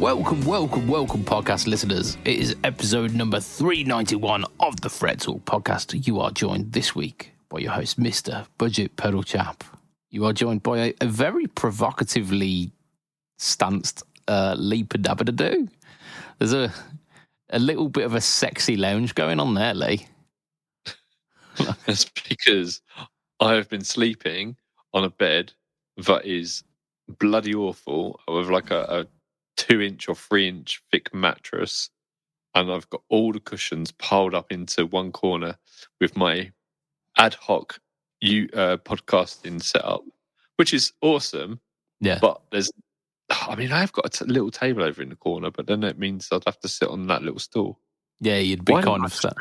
Welcome, podcast listeners. It is episode number 391 of the Fret Talk podcast. You are joined this week by your host, Mr. BudgetPedalChap. You are joined by a very provocatively stanced Lee-Padabadadoo. There's a little bit of a sexy lounge going on there, Lee. That's because I have been sleeping on a bed that is bloody awful with like a 2-inch or 3-inch thick mattress, and I've got all the cushions piled up into one corner with my ad hoc podcasting setup, which is awesome. Yeah. But I have got a little table over in the corner, but then it means I'd have to sit on that little stool. Yeah, you'd be kind of sad.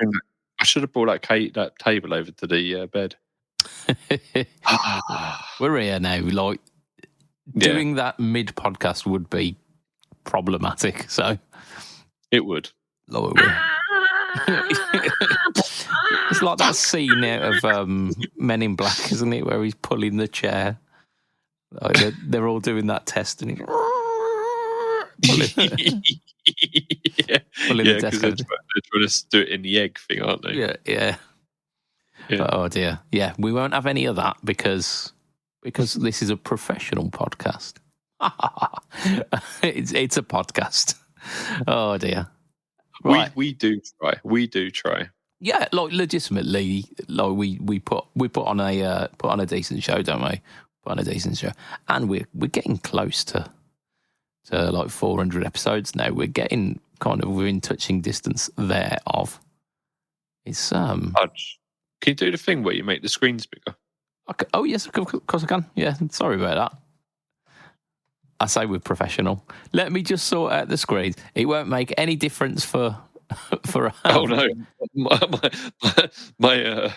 I should have brought that table over to the bed. We're here now. Like, doing that mid-podcast would be problematic, so it would. It's like that scene out of Men in Black, isn't it, where he's pulling the chair. Like they're all doing that test, and he's pulling the desk. They're trying to do it in the egg thing, aren't they? Yeah. But, oh dear, yeah. We won't have any of that because this is a professional podcast. It's a podcast. Oh dear. Right. We do try. Yeah, like legitimately, like we put on a decent show, don't we? Put on a decent show, and we're getting close to like 400 episodes now. We're getting kind of within touching distance thereof. It's Can you do the thing where you make the screens bigger? Okay. Oh yes, of course I can. Yeah, sorry about that. I say we're professional. Let me just sort out the screens. It won't make any difference for. Oh no, my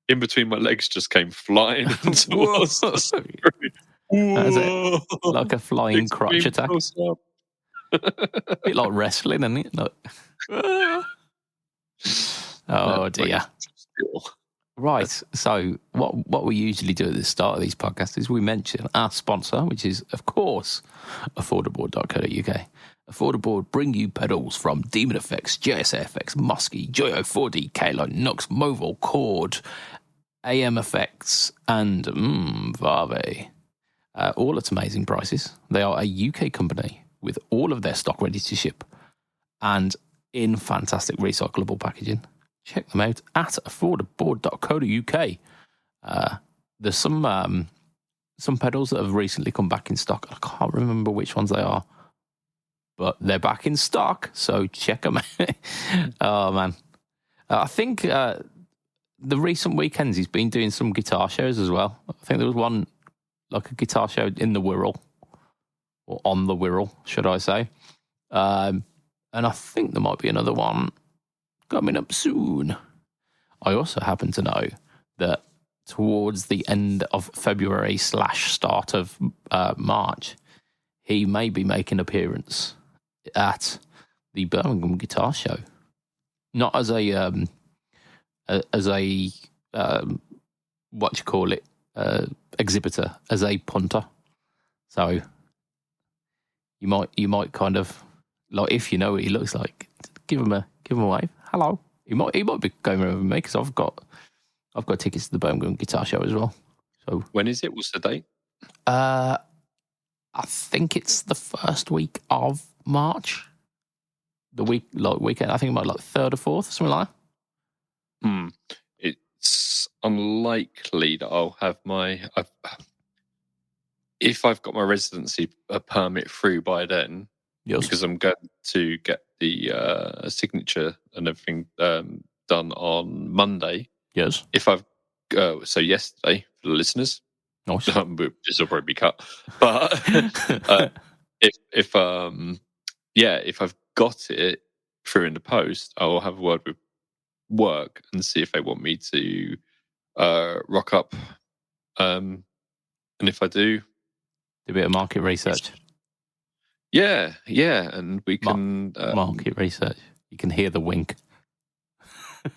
in between my legs just came flying towards the screen. It? Like a flying crotch attack. A bit like wrestling, isn't it? Like... Oh dear. Right, so what we usually do at the start of these podcasts is we mention our sponsor, which is, of course, affordable.co.uk. Affordable bring you pedals from Demon Effects, JSFX, Muskie, Joyo 4D, Kalo, Nux, Movil, Chord, AM Effects, and Vave. All at amazing prices. They are a UK company with all of their stock ready to ship and in fantastic recyclable packaging. Check them out at affordable.co.uk. There's some pedals that have recently come back in stock. I can't remember which ones they are, but they're back in stock, so check them out. Oh, man. I think the recent weekends he's been doing some guitar shows as well. I think there was one, like a guitar show in the Wirral, or on the Wirral, should I say. And I think there might be another one coming up soon. I also happen to know that towards the end of February / start of March, he may be making an appearance at the Birmingham Guitar Show, not as a exhibitor, as a punter. So you might kind of, like, if you know what he looks like, give him a wave. Hello. He might be going over with me because I've got tickets to the Birmingham Guitar Show as well. So when is it? What's the date? I think it's the first week of March. The weekend. I think it might be like 3rd or 4th, something like that. It's unlikely that I'll have if I've got my residency permit through by then. Yes. Because I'm going to get the signature and everything done on Monday. Yes. If I've so yesterday for the listeners, nice. This will probably be cut. But if I've got it through in the post, I will have a word with work and see if they want me to rock up. And if I do a bit of market research. Yeah, and we can market research. You can hear the wink.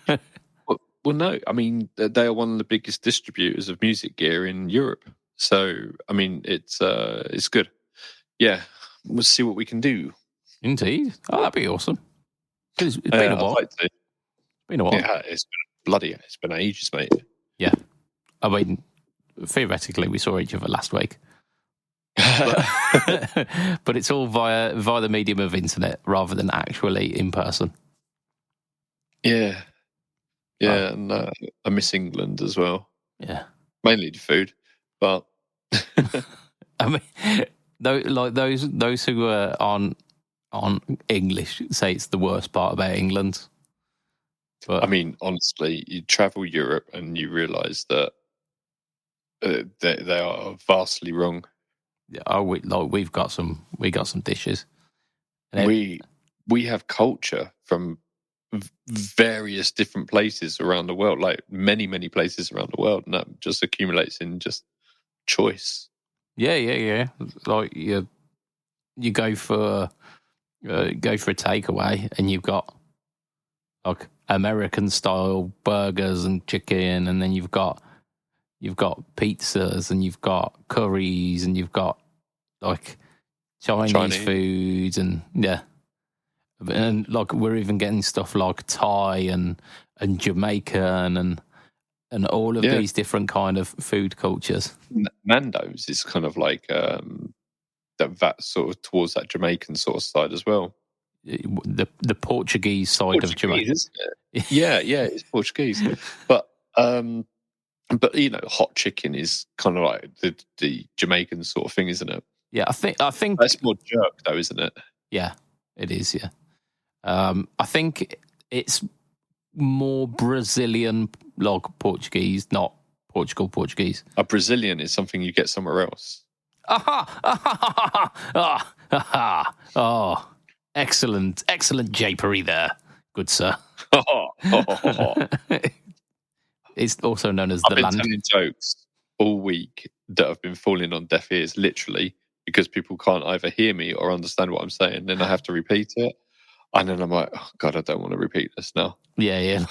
Well, no, I mean they are one of the biggest distributors of music gear in Europe. So I mean it's good. Yeah, we'll see what we can do. Indeed. Oh, that'd be awesome. It's been a I'd while. like to. Been a while. Yeah, it's been ages, mate. Yeah. I mean, theoretically, we saw each other last week. But it's all via the medium of internet rather than actually in person. Yeah. And I miss England as well. Yeah. Mainly the food, but I mean, those who are on English say it's the worst part about England. But I mean, honestly, you travel Europe and you realise that they are vastly wrong. yeah, we've got some dishes. And We have culture from various different places around the world, like many places around the world, and that just accumulates in just choice. Yeah. Like you go for a takeaway, and you've got like American style burgers and chicken, and then you've got pizzas, and you've got curries, and you've got like Chinese foods, and and like we're even getting stuff like Thai and Jamaican and all of these different kind of food cultures. Nando's is kind of like that sort of towards that Jamaican sort of side as well. The Portuguese side of Jamaica, isn't it? Yeah, it's Portuguese, but you know, hot chicken is kind of like the Jamaican sort of thing, isn't it? Yeah, I think that's more jerk though, isn't it? Yeah, it is. Yeah, I think it's more Brazilian, like Portuguese, not Portuguese. A Brazilian is something you get somewhere else. Oh, excellent japery there, good sir. It's also known as I've been telling jokes all week that have been falling on deaf ears, literally, because people can't either hear me or understand what I'm saying. Then I have to repeat it. And then I'm like, oh, God, I don't want to repeat this now. Yeah.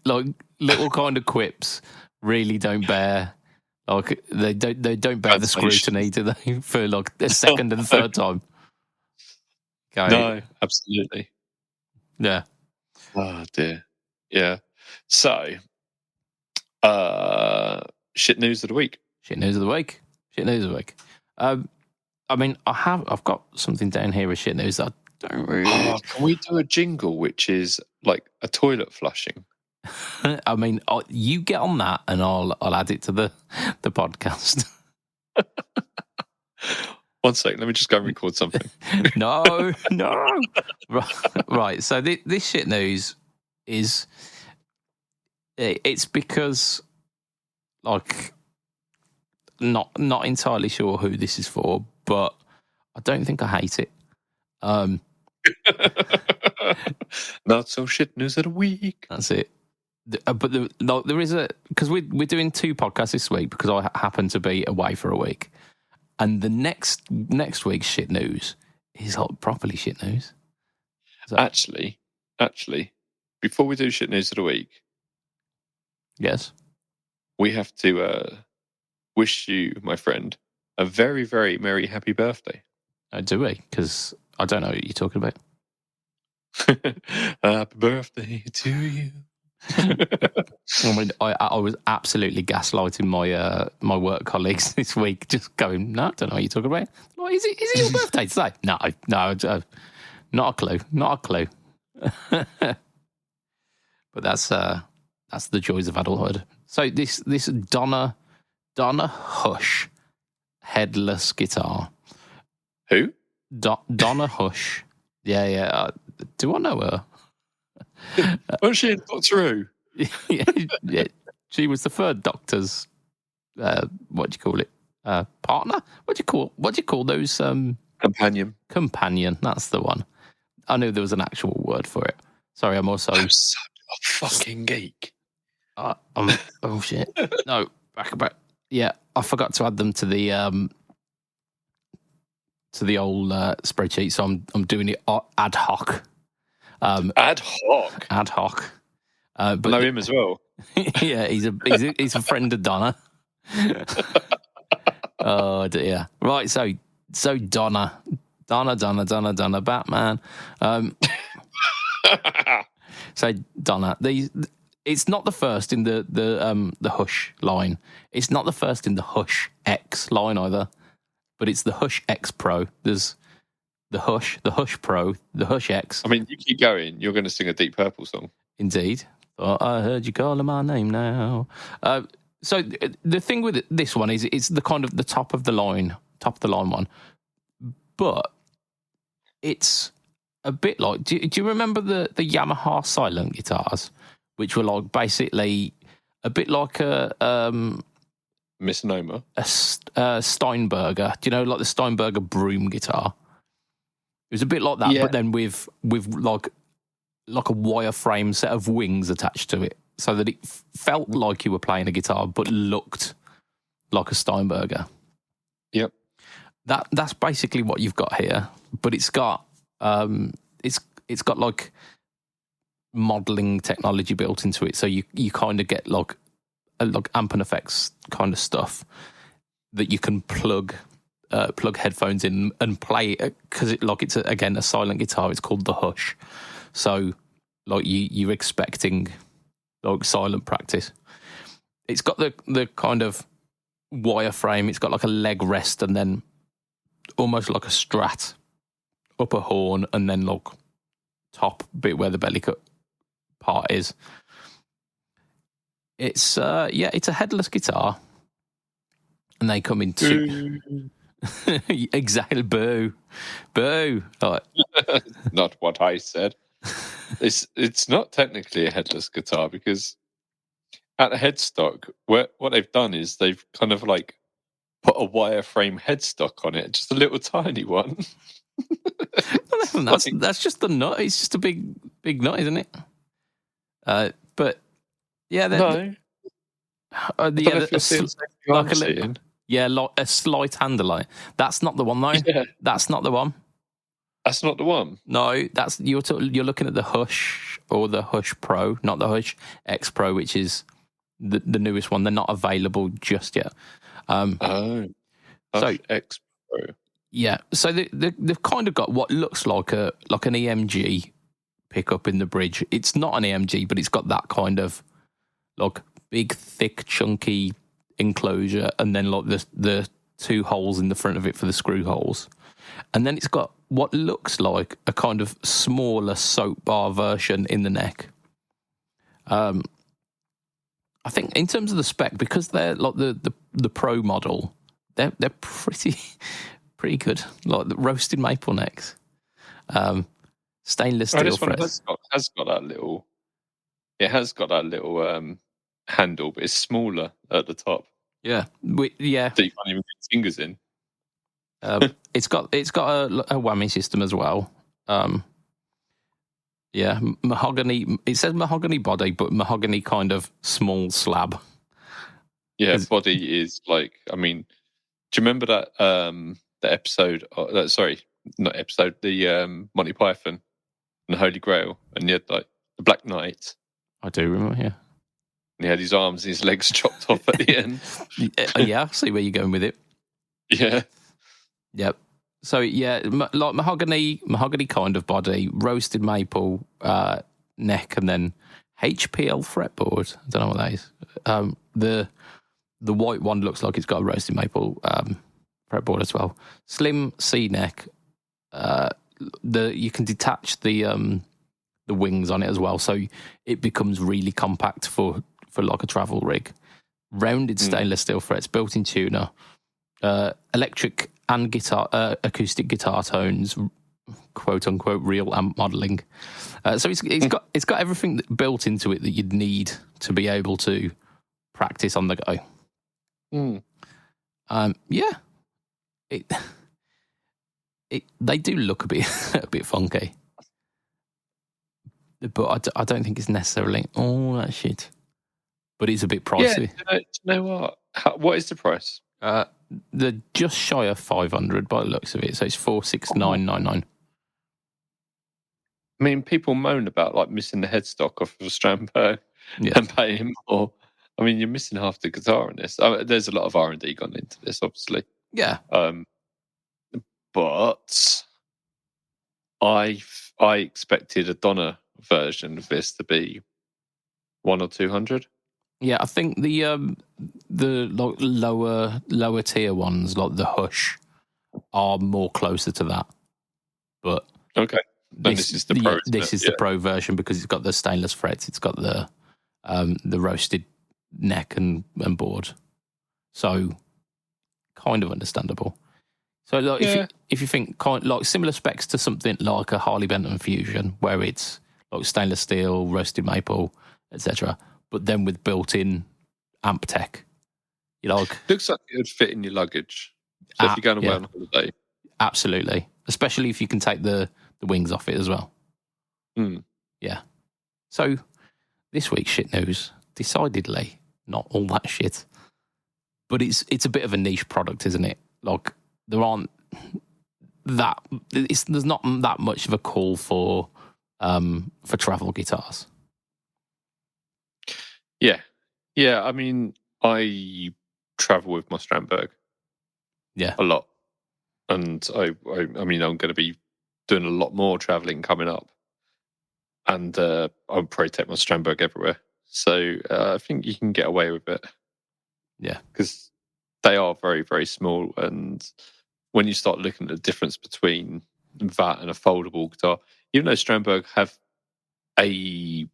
Like little kind of quips really don't bear, like, they don't bear the scrutiny, do they, for like the second and third time. Okay. No, absolutely. Yeah. Oh, dear. Yeah. So, shit news of the week. I mean, I've got something down here with shit news that I don't really. Can we do a jingle which is like a toilet flushing? I mean, you get on that, and I'll add it to the podcast. 1 second, let me just go and record something. No. Right. So this shit news is it's because, like, not entirely sure who this is for, but I don't think I hate it. Not so shit news of the week. That's it. But there is because we're doing 2 podcasts this week because I happen to be away for a week, and the next week's shit news is like properly shit news. So, actually, before we do shit news of the week, yes, we have to wish you, my friend, a very, very merry happy birthday. Do we? Because I don't know what you're talking about. Happy birthday to you. I mean, I was absolutely gaslighting my work colleagues this week, just going, no, I don't know what you're talking about. Like, is it your birthday today? No, not a clue. But that's the joys of adulthood. So this Donna Hush headless guitar. Who? Donna Hush. Yeah. Do I know her? Was she in Doctor Who? Yeah. She was the third Doctor's. What do you call it? Partner? What do you call those? Companion. Companion. That's the one. I knew there was an actual word for it. Sorry, I'm such a fucking geek. Oh shit! No, back. Yeah, I forgot to add them to the old spreadsheet, so I'm doing it ad hoc. Ad hoc. But I know him as well. Yeah, he's a friend of Donna. Oh dear. Right, so Donna Donna, Batman. So Donna, it's not the first in the Hush line. It's not the first in the Hush X line either, but it's the Hush X Pro. There's the Hush Pro, the Hush X. I mean, you keep going, you're going to sing a Deep Purple song. Indeed. Thought I heard you calling my name now. So the thing with this one is it's the kind of the top of the line one, but it's a bit like. Do you remember the Yamaha silent guitars, which were like basically a bit like a Misnomer. a Steinberger? Do you know, like the Steinberger broom guitar? It was a bit like that, but then with like a wireframe set of wings attached to it, so that it felt like you were playing a guitar, but looked like a Steinberger. Yep. That's basically what you've got here, but it's got it's got like modeling technology built into it, so you kind of get like amp and effects kind of stuff that you can plug headphones in and play, because it's again a silent guitar. It's called the Hush, so like you're expecting like silent practice. It's got the kind of wireframe. It's got like a leg rest and then almost like a Strat upper horn, and then like top bit where the belly cut part is. It's it's a headless guitar, and they come in two. Exactly, boo. Like, not what I said. It's not technically a headless guitar, because at the headstock, what they've done is they've kind of like put a wireframe headstock on it, just a little tiny one. that's just the nut. It's just a big nut, isn't it? But yeah, no. Like a slight handle. That's not the one though. Yeah. That's not the one. That's not the one. No, that's you're looking at the Hush or the Hush Pro, not the Hush X Pro, which is the newest one. They're not available just yet. Hush X Pro. Yeah, so they've kind of got what looks like an EMG pickup in the bridge. It's not an EMG, but it's got that kind of like big, thick, chunky enclosure, and then like the two holes in the front of it for the screw holes. And then it's got what looks like a kind of smaller soap bar version in the neck. I think in terms of the spec, because they're like the Pro model, they're pretty good. Like the roasted maple necks, stainless steel frets. Has got that little. It has got that little handle, but it's smaller at the top. Yeah, So you can't even get fingers in. It's got a whammy system as well. Mahogany. It says mahogany body, but mahogany kind of small slab. Yeah, body is like. I mean, do you remember that the episode? Sorry, not episode. The Monty Python and the Holy Grail, and you had like the Black Knight. I do remember. Yeah, and he had his arms and his legs chopped off at the end. Yeah, I see where you're going with it. Yeah. Yep. So yeah, like mahogany kind of body, roasted maple neck, and then HPL fretboard. I don't know what that is. The white one looks like it's got a roasted maple fretboard as well. Slim C neck. You can detach the wings on it as well, so it becomes really compact for like a travel rig. Rounded stainless steel frets, built-in tuner, electric and acoustic guitar tones, quote unquote real amp modeling. So it's got everything built into it that you'd need to be able to practice on the go. Yeah, they do look a bit funky, but I don't think it's necessarily all that shit. But it's a bit pricey. Yeah, do you know what? What is the price? They're just shy of 500 by the looks of it, so it's 469.99. I mean, people moan about like missing the headstock off of a Strandberg and paying more. I mean, you're missing half the guitar in this. There's a lot of R&D gone into this, obviously. Yeah. But I expected a Donna version of this to be 100 or 200. Yeah, I think the like lower tier ones, like the Hush, are more closer to that. But Okay. And this is the pro. This is the pro version because it's got the stainless frets. It's got the roasted neck and board. So kind of understandable. So like if you think like similar specs to something like a Harley Benton Fusion, where it's like stainless steel, roasted maple, etc., but then with built-in amp tech, you know, like, looks like it would fit in your luggage. So if you're going away on holiday, absolutely, especially if you can take the wings off it as well. Yeah. So this week's shit news, decidedly not all that shit, but it's a bit of a niche product, isn't it? Like there's not that much of a call for travel guitars. Yeah. I mean, I travel with my Strandberg. Yeah, a lot, and I mean, I'm going to be doing a lot more traveling coming up, and I'll probably take my Strandberg everywhere. So I think you can get away with it. Yeah, because they are very, very small, and when you start looking at the difference between that and a foldable guitar, even though Strandberg have a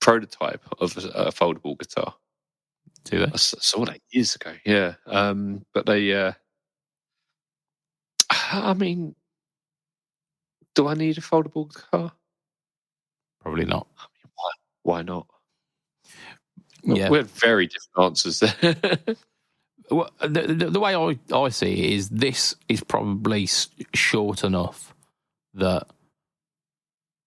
prototype of a foldable guitar. Do they? I saw that years ago, yeah. But they, I mean, do I need a foldable guitar? Probably not. I mean, why not? Yeah, we had very different answers there. well, the way I see it is this is probably short enough that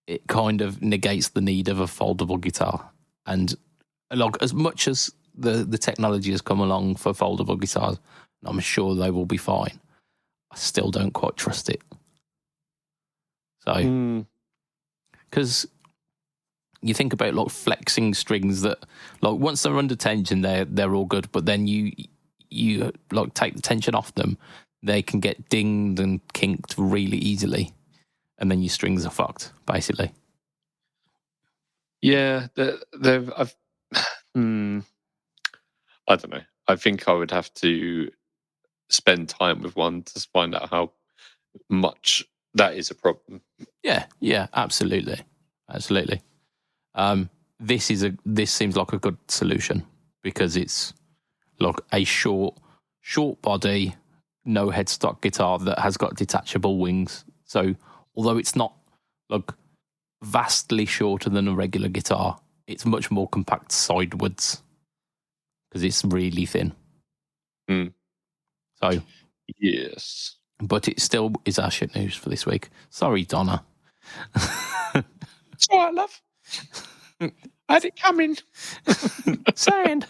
it kind of negates the need of a foldable guitar. And like as much as the technology has come along for foldable guitars, and I'm sure they will be fine, I still don't quite trust it. So, because you think about like flexing strings that, like once they're under tension, they're all good, but then you like take the tension off them, they can get dinged and kinked really easily, and then your strings are fucked, basically. Yeah, I've. I don't know. I think I would have to spend time with one to find out how much that is a problem. Yeah, absolutely. This seems like a good solution because it's like a short body, no headstock guitar that has got detachable wings. So although it's not like vastly shorter than a regular guitar, it's much more compact sidewards because it's really thin. So yes, but it still is our shit news for this week. Sorry, Donna. It's all right, love. I had it coming. Sand.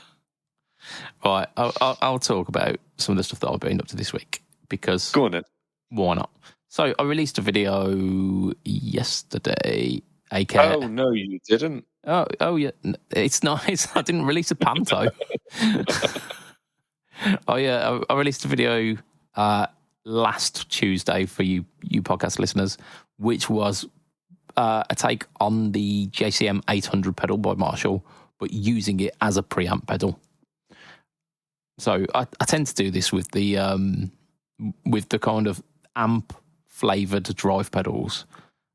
Right, I'll talk about some of the stuff that I've been up to this week because go on then. Why not? So I released a video yesterday. Oh no, you didn't. Oh yeah, it's nice. I didn't release a panto. I released a video last Tuesday for you podcast listeners, which was a take on the JCM 800 pedal by Marshall, but using it as a preamp pedal. So I tend to do this with the kind of amp flavored drive pedals.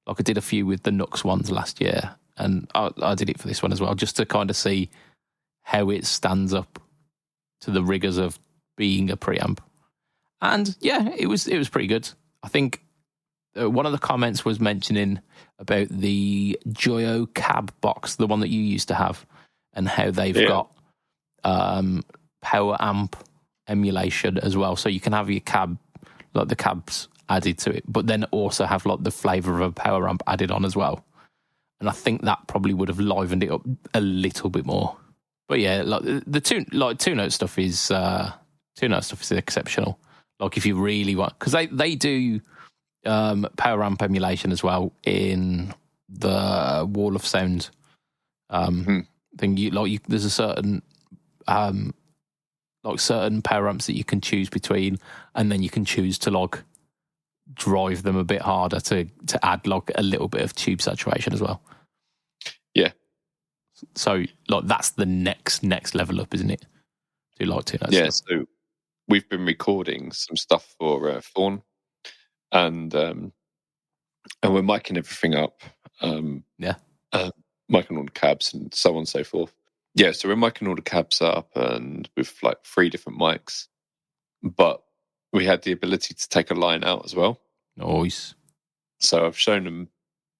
Like I did a few with the Nux ones last year, and I did it for this one as well, just to kind of see how it stands up to the rigors of being a preamp. And yeah, it was pretty good. I think one of the comments was mentioning about the Joyo cab box, the one that you used to have, and how they've got power amp emulation as well. So you can have your cab, like the cabs added to it, but then also have like the flavour of a power amp added on as well. And I think that probably would have livened it up a little bit more. But yeah, like the two-note stuff is exceptional. Like if you really want, because they do power amp emulation as well in the Wall of Sound thing. There's a certain certain power amps that you can choose between, and then you can choose to like drive them a bit harder to add like a little bit of tube saturation as well. Yeah. So like that's the next level up, isn't it? Do like to know Yeah. stuff. So we've been recording some stuff for Fawn, and we're miking everything up. Miking all the cabs and so on and so forth. Yeah, so we're miking all the cabs up and with like 3 different mics, but we had the ability to take a line out as well. Nice. So I've shown them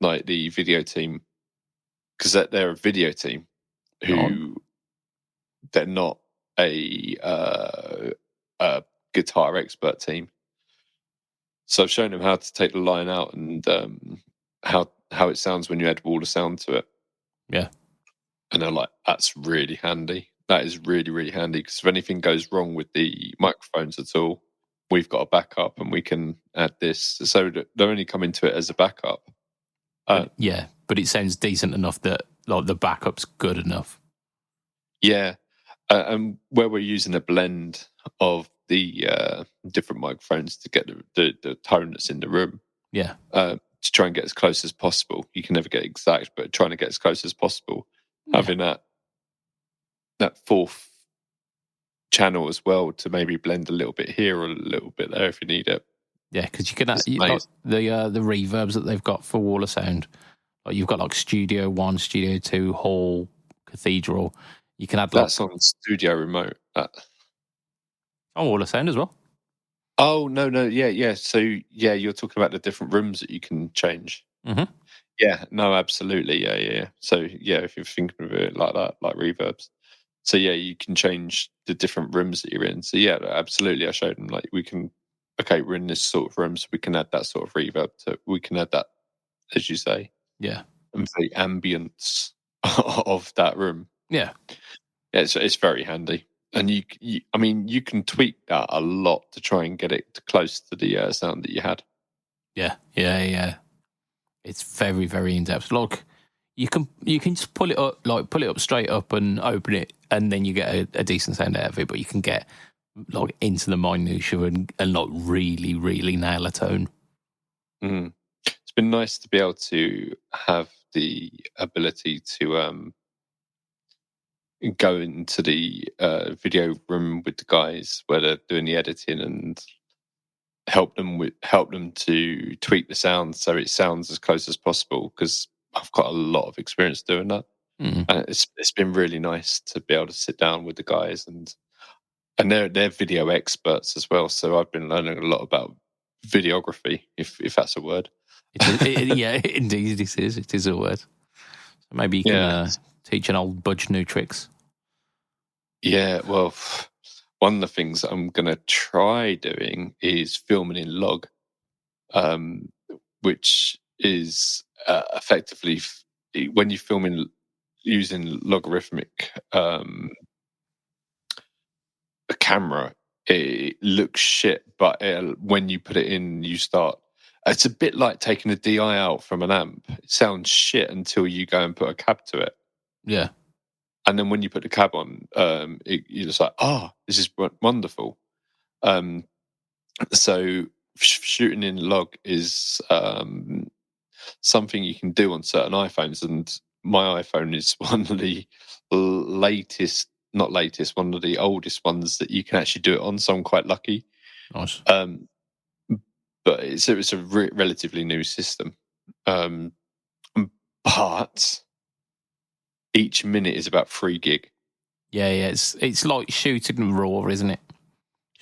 like the video team, because they're a video team who they're not a guitar expert team. So I've shown them how to take the line out and how it sounds when you add wall of sound to it. Yeah. And they're like, that's really handy. That is really, really handy, because if anything goes wrong with the microphones at all, we've got a backup and we can add this. So they're only coming to it as a backup. But it sounds decent enough that like the backup's good enough. Yeah. And where we're using a blend of the different microphones to get the tone that's in the room. Yeah. To try and get as close as possible. You can never get exact, but trying to get as close as possible. Having that 4th channel as well to maybe blend a little bit here or a little bit there if you need it. Yeah, because you can like the reverbs that they've got for wall of sound. Like you've got like Studio 1, Studio 2, Hall, Cathedral. You can add that's on Studio Remote. Wall of sound as well. Oh no, yeah. So you're talking about the different rooms that you can change. Mm-hmm. Yeah, no, absolutely, yeah. So if you're thinking of it like that, like reverbs. So you can change the different rooms that you're in. So absolutely, I showed them like we're in this sort of room, so we can add that sort of reverb to. We can add that, as you say, yeah, and the ambience of that room. Yeah, it's very handy. And you can tweak that a lot to try and get it close to the sound that you had. Yeah. It's very, very in depth. Look, you can just pull it up straight up and open it, and then you get a decent sound out of it. But you can get like into the minutiae and like really, really nail a tone. Mm. It's been nice to be able to have the ability to go into the video room with the guys where they're doing the editing and help them to tweak the sound so it sounds as close as possible, because I've got a lot of experience doing that. Mm. And it's been really nice to be able to sit down with the guys and they're video experts as well, so I've been learning a lot about videography, if that's a word. Indeed it is a word. So maybe you can teach an old Budge new tricks. Yeah, well, one of the things I'm going to try doing is filming in log, which is effectively when you film in using logarithmic a camera, it looks shit, but when you put it in, it's a bit like taking a DI out from an amp. It sounds shit until you go and put a cab to it. Yeah. And then when you put the cab on, you're just like, this is wonderful. So shooting in log is something you can do on certain iPhones, and my iPhone is one of the one of the oldest ones that you can actually do it on. So I'm quite lucky. Nice. But it's a relatively new system. But each minute is about 3 gig. Yeah. It's like shooting raw, isn't it?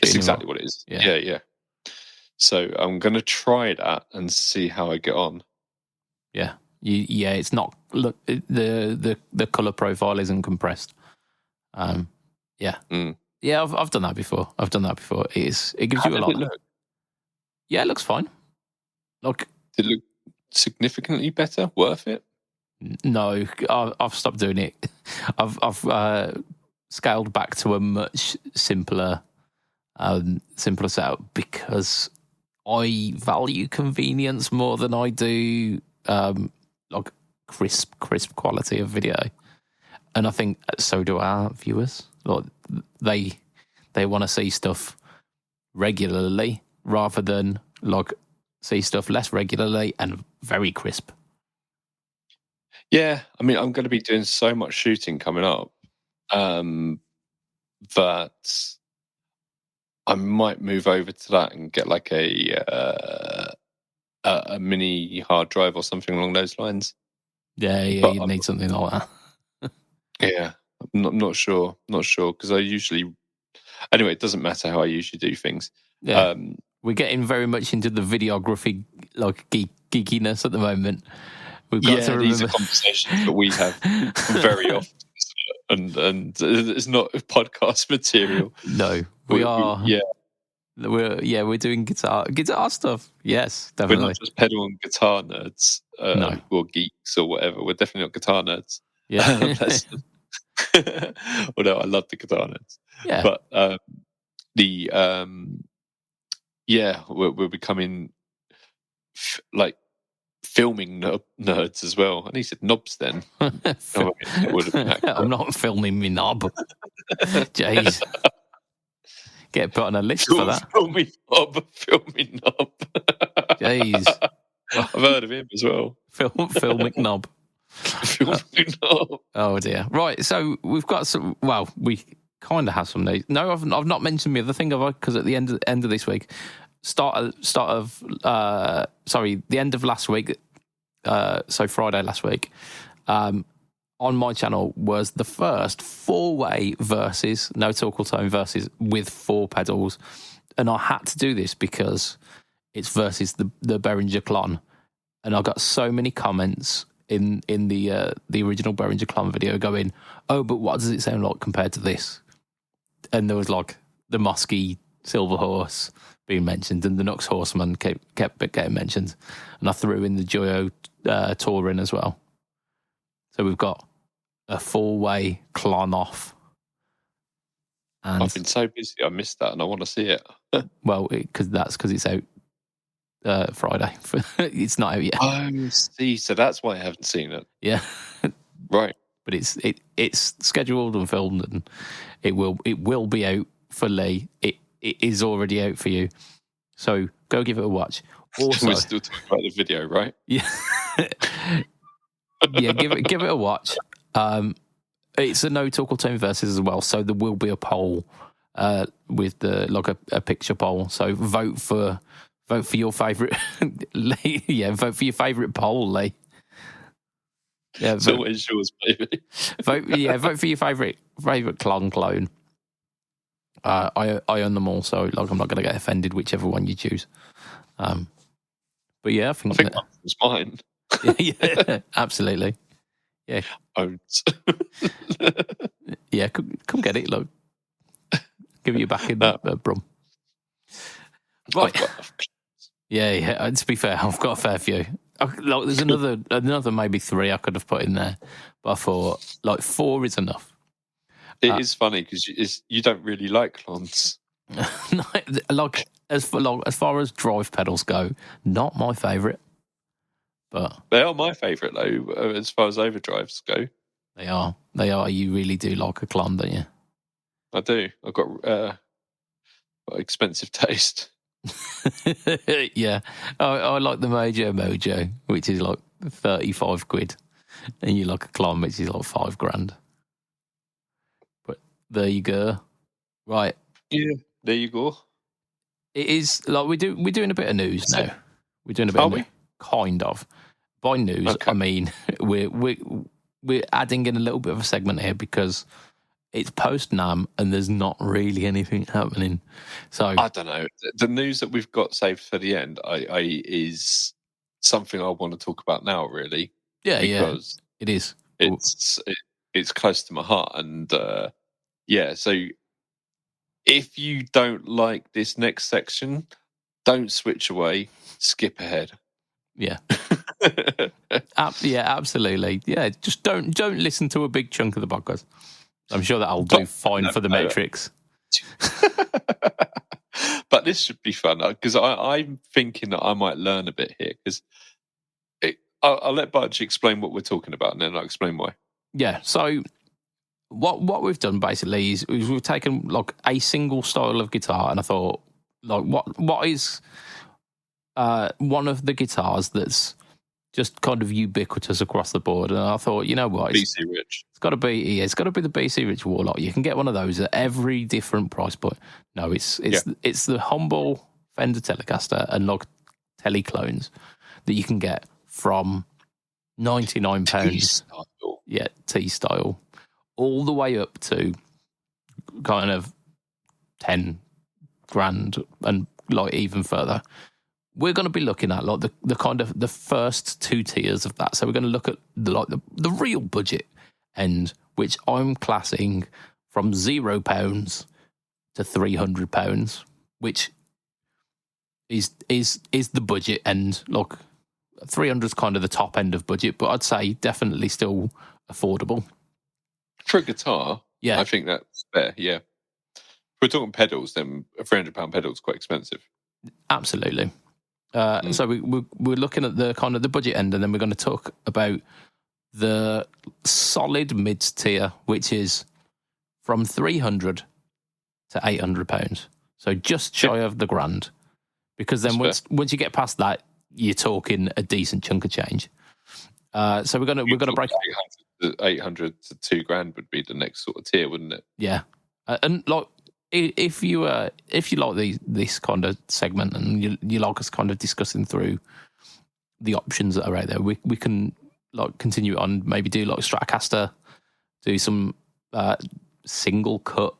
It's exactly what it is. Yeah. So I'm going to try that and see how I get on. Yeah. It's not. Look, the color profile isn't compressed. Yeah. I've done that before. It gives you a lot. Did it look? Yeah, it looks fine. Look, did it look significantly better? Worth it? No, I've stopped doing it. I've scaled back to a much simpler setup, because I value convenience more than I do like crisp quality of video. And I think so do our viewers. Like they want to see stuff regularly rather than like see stuff less regularly and very crisp. Yeah, I mean, I'm going to be doing so much shooting coming up that I might move over to that and get like a mini hard drive or something along those lines. Yeah, But you'd need something like that. Yeah, I'm not sure because I usually. Anyway, it doesn't matter how I usually do things. Yeah, we're getting very much into the videography like geekiness at the moment. We've got to remember these are conversations that we have very often, and it's not podcast material. No, we're doing guitar stuff. Yes, definitely. We're not just pedal and guitar nerds, or geeks or whatever. We're definitely not guitar nerds. Yeah. Although I love the guitar nerds. Yeah. But we're becoming like filming nerds as well. And he said knobs then. I'm not filming me knob. Jeez. Get put on a list for that. Filming knob. Jeez. I've heard of him as well. Phil McNob. Oh dear. Right, so we've got some. Well, we kind of have some news. No, I've not mentioned the other thing, have I? Because at the end of this week, the end of last week. So Friday last week, on my channel was the first 4-way versus no talk or tone versus with 4 pedals, and I had to do this because it's versus the Behringer Klon, and I got so many comments in the original Behringer Klon video going, oh, but what does it sound like compared to this? And there was like the Mosky Silver Horse being mentioned, and the Nux Horseman kept getting mentioned, and I threw in the Joyo Touring as well. So we've got a 4-way Klon off. And I've been so busy, I missed that, and I want to see it. Well, because it's out Friday. It's not out yet. Oh, see, so that's why I haven't seen it. Yeah, right. But it's scheduled and filmed, and it will be out for Lee. It is already out for you, so go give it a watch. Also, we're still talking about the video, right? Yeah, yeah. Give it a watch. It's a no talk or tone versus as well, so there will be a poll with a picture poll. So vote for your favourite. Yeah, vote for your favourite poll, Lee. Yeah, it's always yours, baby. Vote for your favourite clone. I own them all, so I'm not going to get offended whichever one you choose. But yeah, I think that was mine. Yeah, absolutely. Yeah. Owns. Yeah, come get it. Look, give you back in Brum. Right. Yeah. To be fair, I've got a fair few. There's another maybe 3 I could have put in there, but I thought 4 is enough. It is funny because you don't really like clones. As far as drive pedals go, not my favourite. But they are my favourite though, as far as overdrives go. They are. You really do like a Klon, don't you? I do. I've got expensive taste. Yeah, I like the Mojo, which is like 35 quid, and you like a Klon, which is like $5,000. But there you go. Right. Yeah. There you go. It is like we're doing a bit of news now. We're doing a bit of news, kind of. By news, okay. I mean we're adding in a little bit of a segment here because it's post NAMM and there's not really anything happening. So I don't know. The news that we've got saved for the end, is something I want to talk about now. Really, because it is. It's close to my heart, and So if you don't like this next section, don't switch away. Skip ahead. Yeah. Yeah, absolutely. Yeah, just don't listen to a big chunk of the podcast. I'm sure that'll do fine for the metrics. But this should be fun because I'm thinking that I might learn a bit here because I'll let Budge explain what we're talking about and then I'll explain why. Yeah, so what we've done basically is we've taken a single style of guitar and I thought what is one of the guitars that's just kind of ubiquitous across the board. And I thought, you know what? BC Rich. It's got to be. Yeah, it's got to be the BC Rich Warlock. You can get one of those at every different price point. No, it's the humble Fender Telecaster and like Tele clones that you can get from £99. T-style. Yeah, T style, all the way up to kind of 10 grand and like even further. We're going to be looking at like the kind of the first two tiers of that. So we're going to look at the real budget end, which I'm classing from £0 to £300, which is the budget end. Look, 300 is kind of the top end of budget, but I'd say definitely still affordable for a guitar. Yeah, I think that's fair. Yeah, if we're talking pedals, then a £300 pedal is quite expensive. Absolutely. So we're looking at the kind of the budget end, and then we're going to talk about the solid mid tier, which is from £300 to £800. So just shy of the grand, because then once you get past that, you're talking a decent chunk of change. So we're gonna break 800 to £2,000 would be the next sort of tier, wouldn't it? Yeah, and like if you like this kind of segment and you like us kind of discussing through the options that are out there, we can like continue on, maybe do like Stratocaster, do some single cut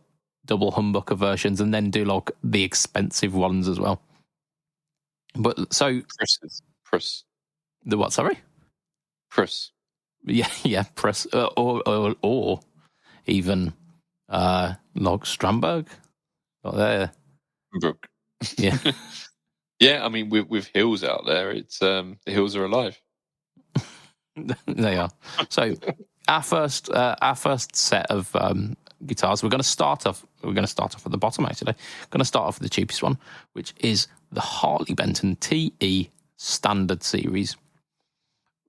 double humbucker versions, and then do like the expensive ones as well. But so Press. The what? Sorry, Press. Yeah, press or even like Strandberg, not there. Brook. Yeah, yeah. I mean, with hills out there, it's the hills are alive. They are. So our first set of guitars, we're going to start off at the bottom. Actually, going to start off with the cheapest one, which is the Harley Benton TE Standard Series.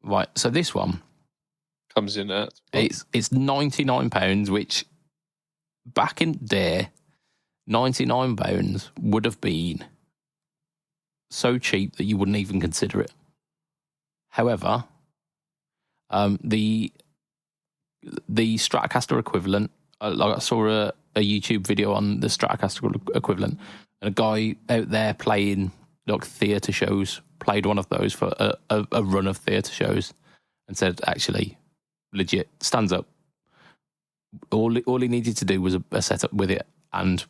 Right. So this one comes in at it's £99, which back in there, £99 would have been so cheap that you wouldn't even consider it. However, the Stratocaster equivalent, like I saw a YouTube video on the Stratocaster equivalent, and a guy out there playing like theatre shows played one of those for a run of theatre shows, and said actually, legit, stands up. All he needed to do was a setup with it, and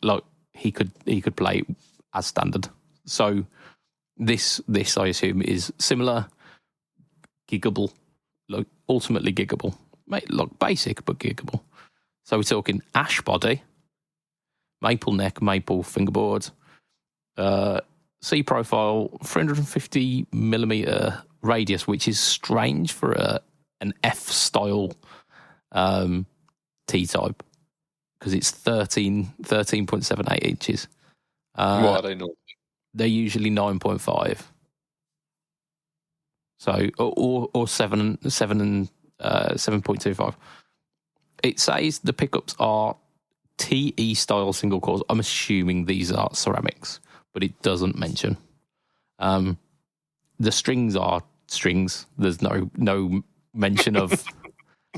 like he could play as standard. So this I assume is similar, giggable, like ultimately giggable, like basic but giggable. So we're talking ash body, maple neck, maple fingerboard, C profile, 350mm radius, which is strange for an F style T-type, because it's 13.78 inches. What are they normally? They're usually 9.5. So or 7.25. It says the pickups are TE style single cores. I'm assuming these are ceramics, but it doesn't mention. The strings are strings. There's no mention of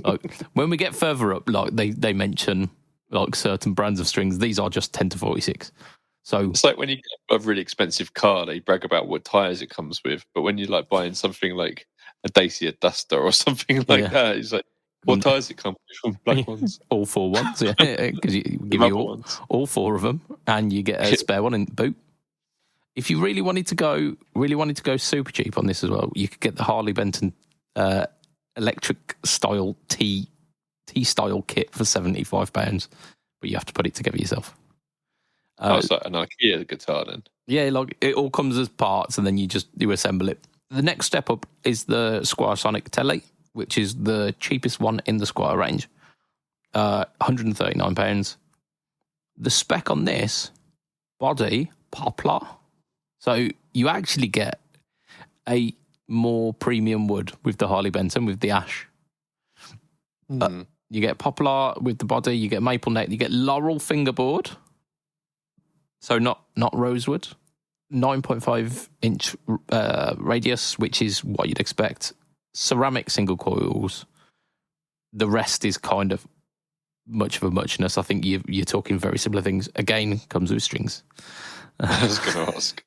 like, when we get further up, like they mention like certain brands of strings. These are just 10 to 46. So it's like when you get a really expensive car, they brag about what tires it comes with, but when you're like buying something like a Dacia Duster or something like that, it's like, what tires it come with? Black ones, all four ones, yeah, because you give you all four of them, and you get a spare one in boot. If you really wanted to go super cheap on this as well, you could get the Harley Benton electric style T style kit for £75, but you have to put it together yourself. It's like an IKEA guitar then. Yeah, like it all comes as parts, and then you assemble it. The next step up is the Squire Sonic Tele, which is the cheapest one in the Squire range, £139. The spec on this, body poplar, so you actually get a more premium wood with the Harley Benton, with the ash. You get poplar with the body, you get maple neck, you get laurel fingerboard, so not rosewood. 9.5 inch radius, which is what you'd expect. Ceramic single coils. The rest is kind of much of a muchness. I think you're talking very similar things. Again, comes with strings. I was going to ask.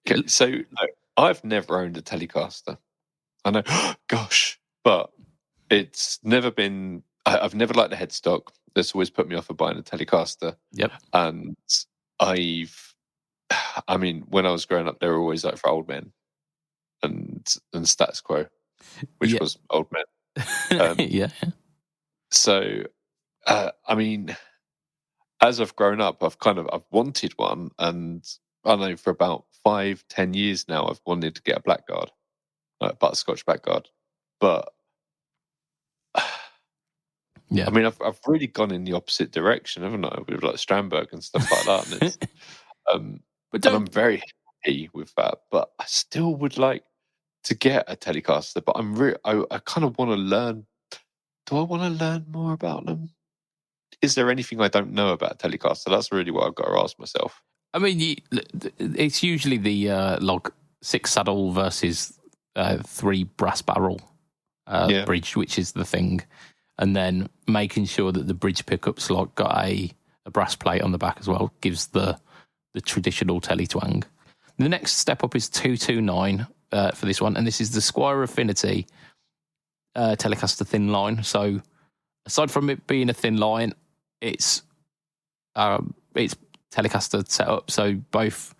Okay, so I've never owned a Telecaster. I know, gosh, but it's never been. I've never liked the headstock. That's always put me off of buying a Telecaster. Yep. And I mean, when I was growing up, they were always like for old men and status quo, which was old men. Yeah. So, I mean, as I've grown up, I've wanted one, and I know for about 5-10 years now, I've wanted to get a Blackguard, butterscotch Blackguard, but yeah. I mean, I've really gone in the opposite direction, haven't I? With like Strandberg and stuff like that, and it's, and I'm very happy with that. But I still would like to get a Telecaster. But I kind of want to learn. Do I want to learn more about them? Is there anything I don't know about Telecaster? That's really what I've got to ask myself. I mean, it's usually the log 6 saddle versus 3 brass barrel bridge, which is the thing. And then making sure that the bridge pickups got a brass plate on the back as well gives the traditional tele twang. The next step up is 229 for this one, and this is the Squire Affinity Telecaster thin line. So aside from it being a thin line, it's Telecaster setup. So both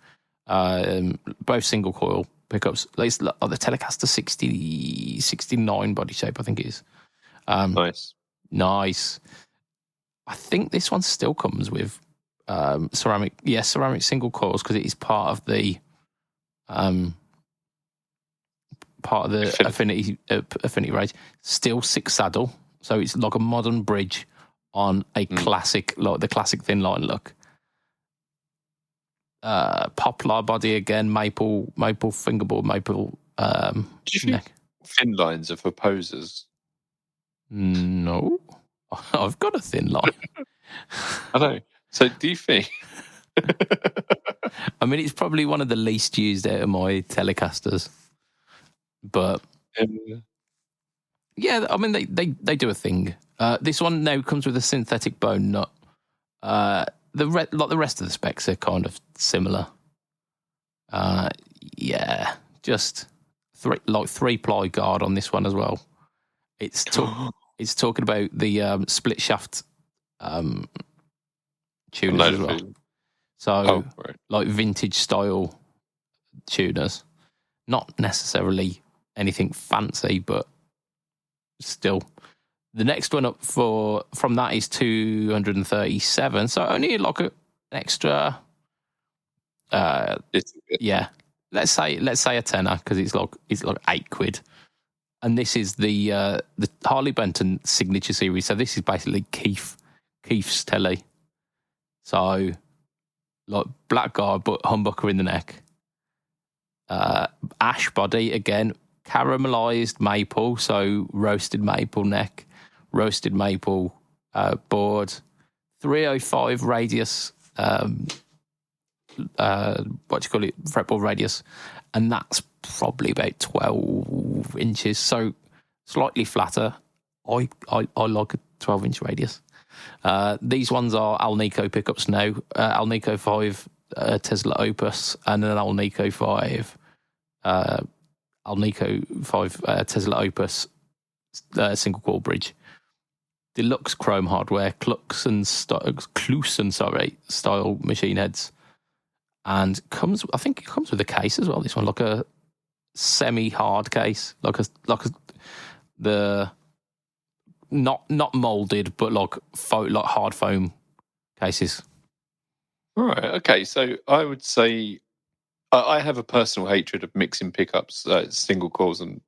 single coil pickups. At least the Telecaster 69 body shape, I think it is. Nice. I think this one still comes with ceramic single coils because it is part of the affinity range. Still 6 saddle, so it's like a modern bridge on a classic, like the classic thin line look. Poplar body again, maple fingerboard, maple. Do you think thin lines are for posers? No, I've got a thin line. I know. So do you think? I mean, it's probably one of the least used out of my Telecasters, but yeah, I mean they do a thing. This one now comes with a synthetic bone nut. The rest of the specs are kind of similar. Just 3-ply guard on this one as well. It's talking about the split shaft tuners as well. So, like vintage style tuners. Not necessarily anything fancy, but still. The next one up from that is 237. So only like an extra. Let's say a tenner because it's like £8. And this is the Harley Benton signature series. So this is basically Keith's telly. So like black guard but humbucker in the neck. Ash body again, caramelized maple, so roasted maple neck, roasted maple board, 305 radius. Fretboard radius, and that's probably about 12 inches, so slightly flatter. I like a 12-inch radius. These ones are Alnico pickups now. Alnico 5 Tesla Opus and an Alnico 5 Tesla Opus single coil bridge. Deluxe chrome hardware, Klusen style machine heads. And I think it comes with a case as well. This one, like a semi-hard case, the not molded, but like hard foam cases. Right. Okay. So I would say I have a personal hatred of mixing pickups, single coils and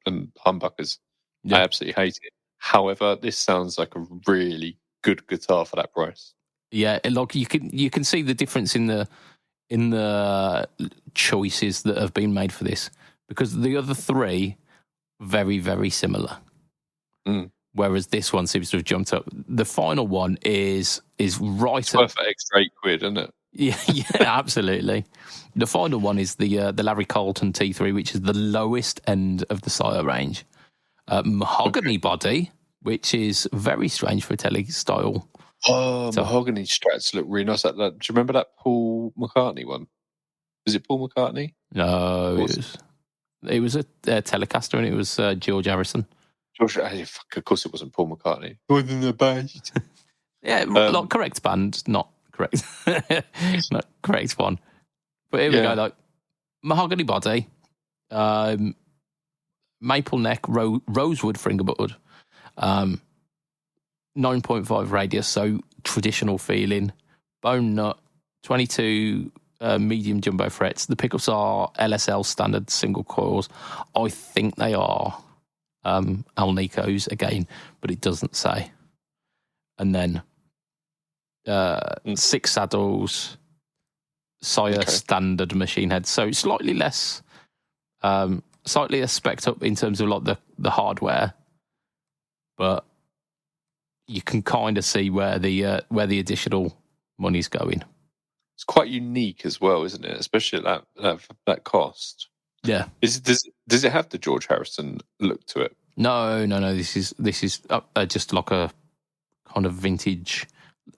humbuckers. Yeah. I absolutely hate it. However, this sounds like a really good guitar for that price. Yeah, like you can see the difference in the choices that have been made for this, because the other three very, very similar. Whereas this one seems to have jumped up. The final one is right. It's worth an extra £8, isn't it? Yeah, absolutely. The final one is the Larry Carlton T3, which is the lowest end of the Sire range. Mahogany body, which is very strange for a telly style. Oh, mahogany strats look really nice. Do you remember that Paul McCartney one? Was it Paul McCartney? No, it was a Telecaster, and it was George Harrison. Of course, it wasn't Paul McCartney. Wasn't the best. Yeah, correct band, not correct, not correct one. But here we go. Like mahogany body, maple neck, rosewood fingerboard, 9.5 radius, so traditional feeling. Bone nut, 22 medium jumbo frets. The pickups are LSL standard single coils. I think they are Alnico's again, but it doesn't say. And then 6 saddles, Sire standard machine head. So slightly less spec'd up in terms of like the hardware, but you can kind of see where the additional money's going. It's quite unique as well, isn't it? Especially at that cost. Yeah. Does it have the George Harrison look to it? No. This is just like a kind of vintage.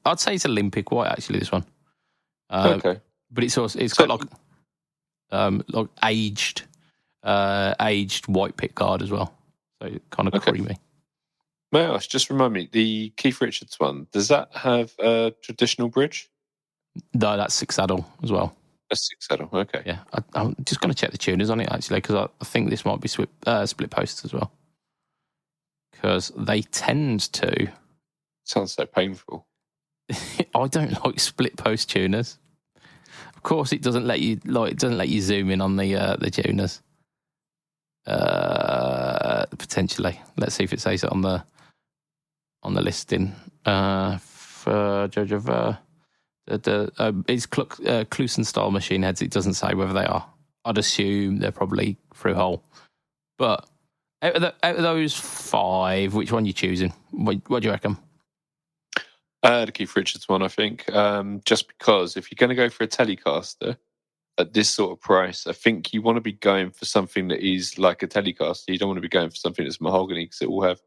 I'd say it's Olympic white actually. This one. Okay. But it's got like aged white pick guard as well. So kind of creamy. May I ask, just remind me, the Keith Richards one, does that have a traditional bridge? No, that's 6 saddle as well. A 6 saddle, okay. Yeah, I'm just going to check the tuners on it actually, because I think this might be split posts as well. Because they tend to. Sounds so painful. I don't like split post tuners. Of course, it doesn't let you zoom in on the tuners. Potentially, let's see if it says it on the listing. For Judge of it's Clusen style machine heads. It doesn't say whether they are. I'd assume they're probably through hole. But out of those 5, which one are you choosing? What do you reckon? The Keith Richards one, I think. Just because if you're going to go for a Telecaster at this sort of price, I think you want to be going for something that is like a Telecaster. You don't want to be going for something that's mahogany because it will have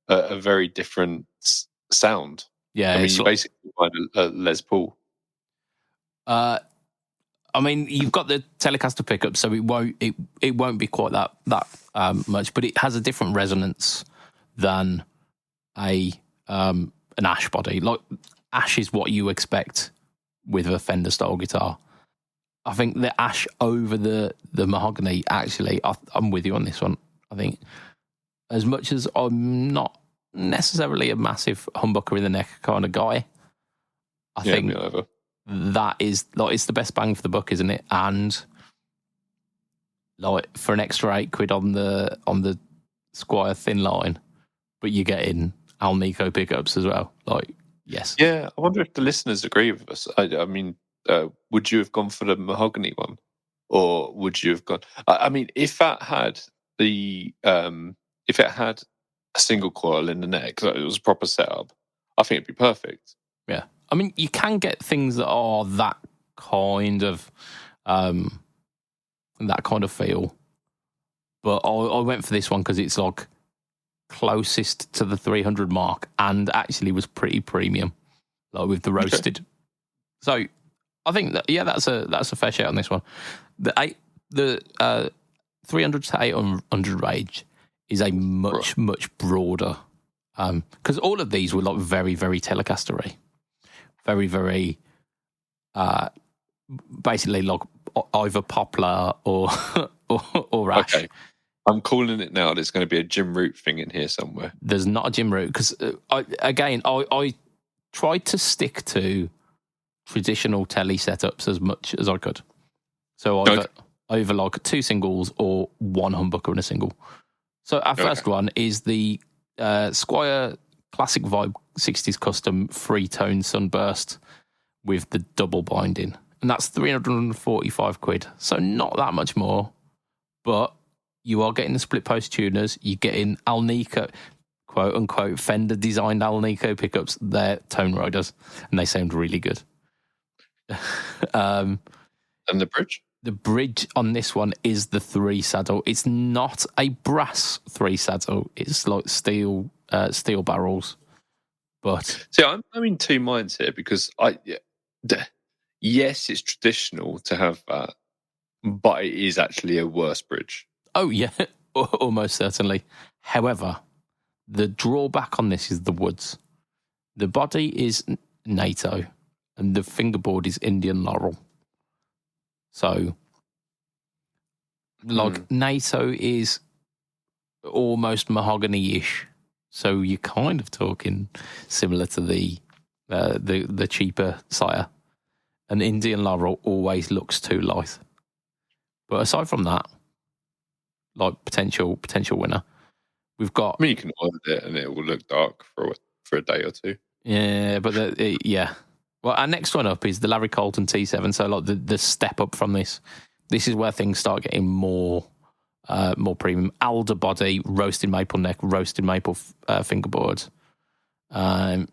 a very different sound. Yeah, I mean, you basically find a Les Paul. I mean, you've got the Telecaster pickup, so it won't be quite that much, but it has a different resonance than an Ash body. Like Ash is what you expect with a Fender style guitar. I think the Ash over the mahogany. Actually, I'm with you on this one. I think as much as I'm not necessarily a massive humbucker in the neck kind of guy, I think that is like it's the best bang for the buck, isn't it? And like for an extra £8 on the Squire thin line, but you're getting Alnico pickups as well. Like, yes. Yeah, I wonder if the listeners agree with us. I mean, would you have gone for the mahogany one, or would you have gone? I mean, if that had if it had a single coil in the neck, so it was a proper setup, I think it'd be perfect. Yeah, I mean, you can get things that are that kind of feel, but I went for this one because it's like closest to the 300 mark and actually was pretty premium, like with the roasted. Okay. So I think that that's a fair shout on this one. The 300 to 800 range is a much broader, because all of these were like very very Telecaster-y, very very basically like either Poplar or Ash. Okay. I'm calling it now. There's going to be a Jim Root thing in here somewhere. There's not a Jim Root because I tried to stick to traditional telly setups as much as I could. So either like 2 singles or 1 humbucker and a single. So our first one is the Squire Classic Vibe 60s Custom 3-tone Sunburst with the double binding. And that's £345. So not that much more, but you are getting the split post tuners. You're getting Alnico, quote unquote, Fender designed Alnico pickups. They're tone riders, and they sound really good. And the bridge? The bridge on this one is the 3 saddle. It's not a brass 3 saddle. It's like steel barrels. But see, I'm in two minds here because yes, it's traditional to have that, but it is actually a worse bridge. Oh yeah, almost certainly. However, the drawback on this is the woods. The body is NATO, and the fingerboard is Indian laurel. So, like NATO is almost mahogany-ish. So you're kind of talking similar to the cheaper sire. And Indian laurel always looks too light. But aside from that, like potential winner, we've got. I mean, you can order it and it will look dark for a day or two. Yeah, but yeah. Well, our next one up is the Larry Colton T7. So like the step up from this. This is where things start getting more premium. Alder body, roasted maple neck, roasted maple fingerboard. The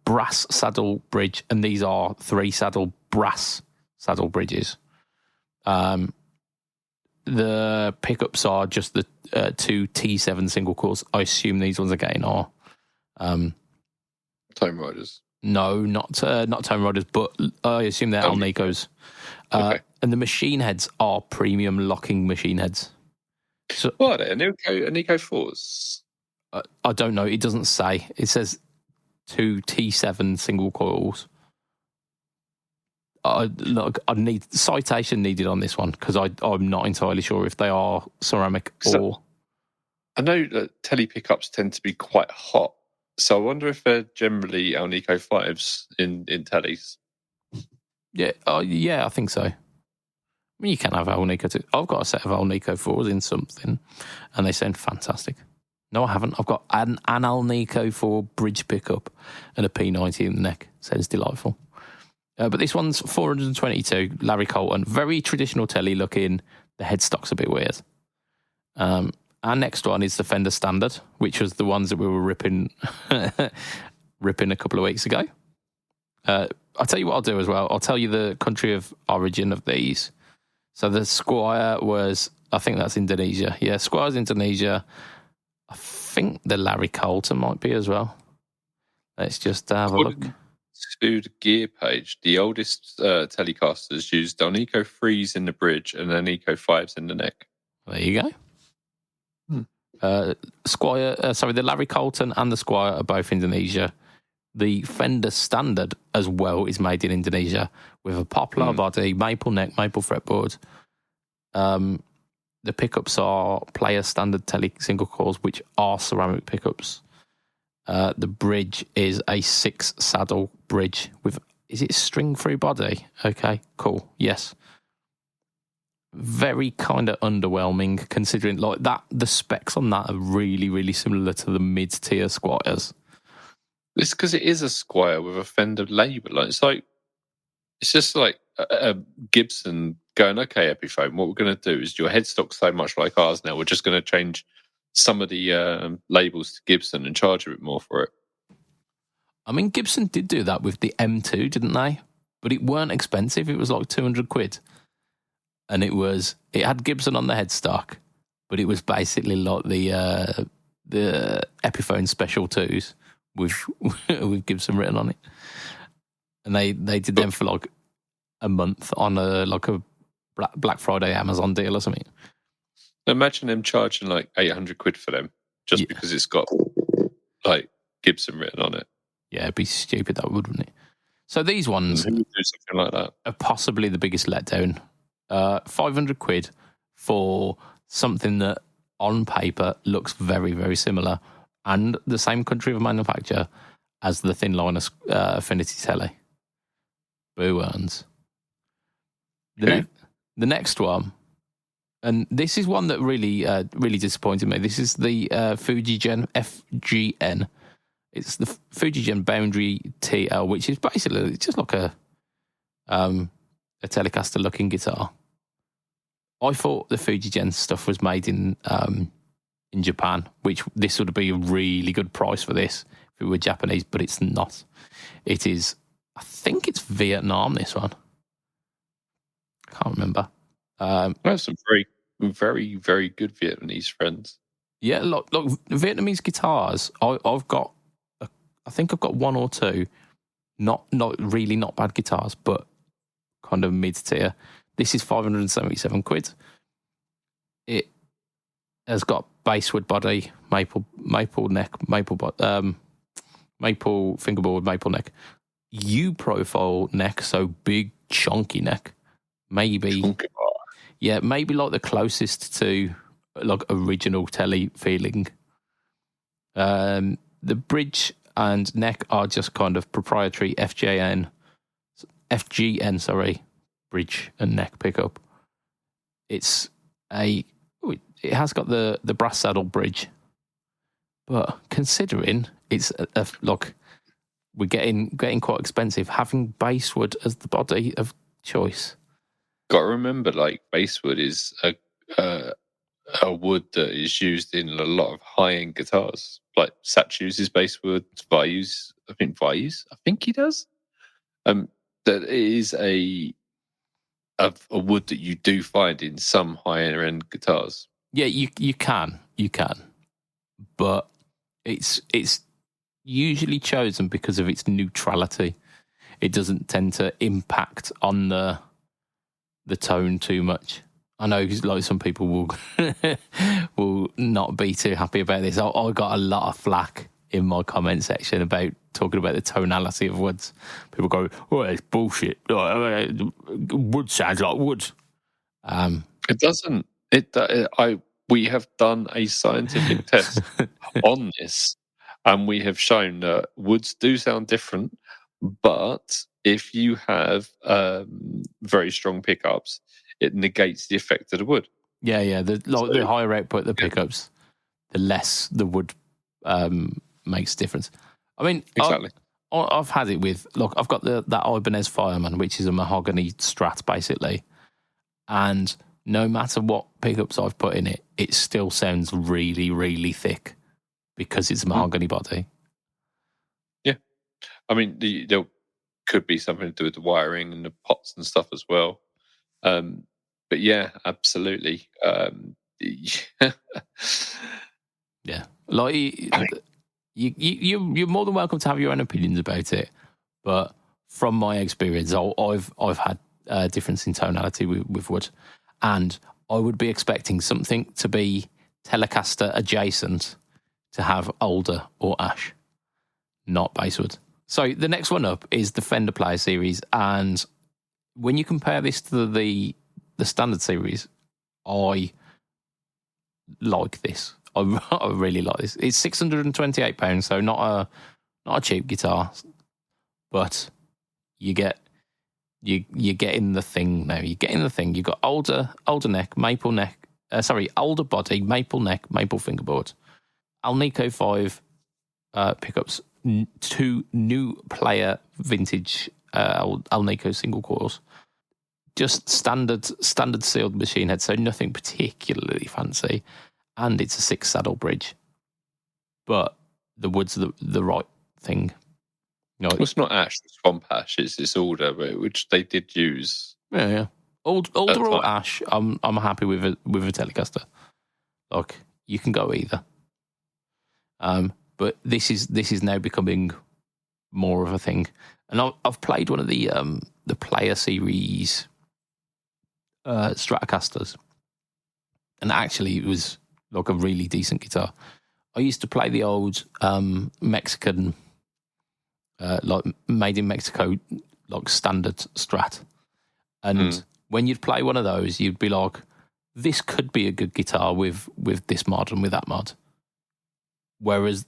brass saddle bridge, and these are 3 saddle brass saddle bridges. The pickups are just the 2 T7 single coils. I assume these ones again are Tone Riders. No, not Tone Riders, but I assume they're Alnico's. Okay. And the machine heads are premium locking machine heads. So, what are they? Anico 4s? I don't know. It doesn't say. It says 2 T7 single coils. Look, I need citation needed on this one because I'm not entirely sure if they are ceramic or. I know that telly pickups tend to be quite hot, so I wonder if they're generally Alnico 5s in tellies. Yeah, I think so. I mean, you can have Alnico too. I've got a set of Alnico 4s in something, and they sound fantastic. No, I haven't. I've got an Alnico 4 bridge pickup and a P90 in the neck. Sounds delightful. But this one's 422, Larry Colton. Very traditional telly looking. The headstock's a bit weird. Our next one is the Fender Standard, which was the ones that we were ripping a couple of weeks ago. I'll tell you what I'll do as well. I'll tell you the country of origin of these. So the Squire was, I think that's Indonesia. Yeah, Squire's Indonesia. I think the Larry Colton might be as well. Let's just have a look. To the gear page, the oldest Telecasters used Alnico 3s in the bridge and Alnico 5s in the neck. There you go. The Larry Colton and the Squire are both Indonesia. The Fender Standard as well is made in Indonesia with a poplar body, maple neck, maple fretboard. The pickups are player standard tele single coils, which are ceramic pickups. The bridge is a 6 saddle bridge with, is it string free body? Okay, cool. Yes. Very kind of underwhelming considering like that. The specs on that are really, really similar to the mid tier Squires. It's because it is a Squire with a Fender label. It's just like a Gibson going, okay, Epiphone, what we're going to do is your headstock's so much like ours now, we're just going to change some of the labels to Gibson and charge a bit more for it. I mean, Gibson did do that with the M2, didn't they? But it weren't expensive. It was like 200 quid. And it had Gibson on the headstock, but it was basically like the Epiphone Special 2s with Gibson written on it. And they did them for like a month on a Black Friday Amazon deal or something. Imagine them charging like 800 quid for them just because it's got like Gibson written on it. Yeah, it'd be stupid, that wouldn't it? So these ones who would do something like that? Are possibly the biggest letdown. 500 quid for something that on paper looks very, very similar and the same country of manufacture as the thin line Affinity Telly. Boo earns. The next one, and this is one that really, really disappointed me. This is the Fujigen FGN. It's the Fujigen Boundary TL, which is basically just like a Telecaster-looking guitar. I thought the Fujigen stuff was made in Japan, which this would be a really good price for this if it were Japanese, but it's not. It is I think it's Vietnam, this one. Can't remember. I have some very, very, very good Vietnamese friends. Yeah, look, Vietnamese guitars. I've got, I think I've got one or two, not bad guitars, but kind of mid tier. This is 577 quid. It has got basswood body, maple neck, maple fingerboard, maple neck, U profile neck, so big chunky neck. Maybe, yeah, maybe like the closest to like original telly feeling. The bridge and neck are just kind of proprietary FGN, bridge and neck pickup. It has got the brass saddle bridge, but considering it's look, we're getting quite expensive. Having basswood as the body of choice. Got to remember, like basswood is a wood that is used in a lot of high-end guitars. Like Satch uses basswood, Vyus, I think he does. That is a wood that you do find in some higher end guitars. Yeah, you can, but it's usually chosen because of its neutrality. It doesn't tend to impact on the tone too much. I know, like some people will not be too happy about this. I got a lot of flack in my comment section about talking about the tonality of woods. People go, "Oh, it's bullshit. Wood sounds like wood." It doesn't. We have done a scientific test on this, and we have shown that woods do sound different. But if you have very strong pickups, it negates the effect of the wood. Yeah. The higher output the pickups, the less the wood makes difference. I mean, exactly. I've had it with, look, I've got that Ibanez Fireman, which is a mahogany Strat basically, and no matter what pickups I've put in it, it still sounds really, really thick because it's a mahogany body. Yeah, I mean, there could be something to do with the wiring and the pots and stuff as well. But yeah, absolutely. Yeah, like you're more than welcome to have your own opinions about it, but from my experience, I've had a difference in tonality with wood, and I would be expecting something to be Telecaster adjacent to have alder or ash, not basswood. So the next one up is the Fender Player Series, and when you compare this to the standard series, I like this. I really like this. It's £628, so not a cheap guitar, but you're getting the thing now. You're getting the thing. You've got older neck, older body, maple neck, maple fingerboard, Alnico 5 pickups, 2 new player vintage Alnico single coils, just standard sealed machine head, so nothing particularly fancy, and it's a 6 saddle bridge, but the wood's the right thing. No, it's not ash, it's swamp ash. It's alder, which they did use. Yeah. Alder or ash, I'm happy with a Telecaster. Like, you can go either. But this is now becoming more of a thing, and I've played one of the Player Series Stratocasters, and actually it was like a really decent guitar. I used to play the old Mexican, like made in Mexico, like standard Strat, and when you'd play one of those, you'd be like, this could be a good guitar with this mod and with that mod. Whereas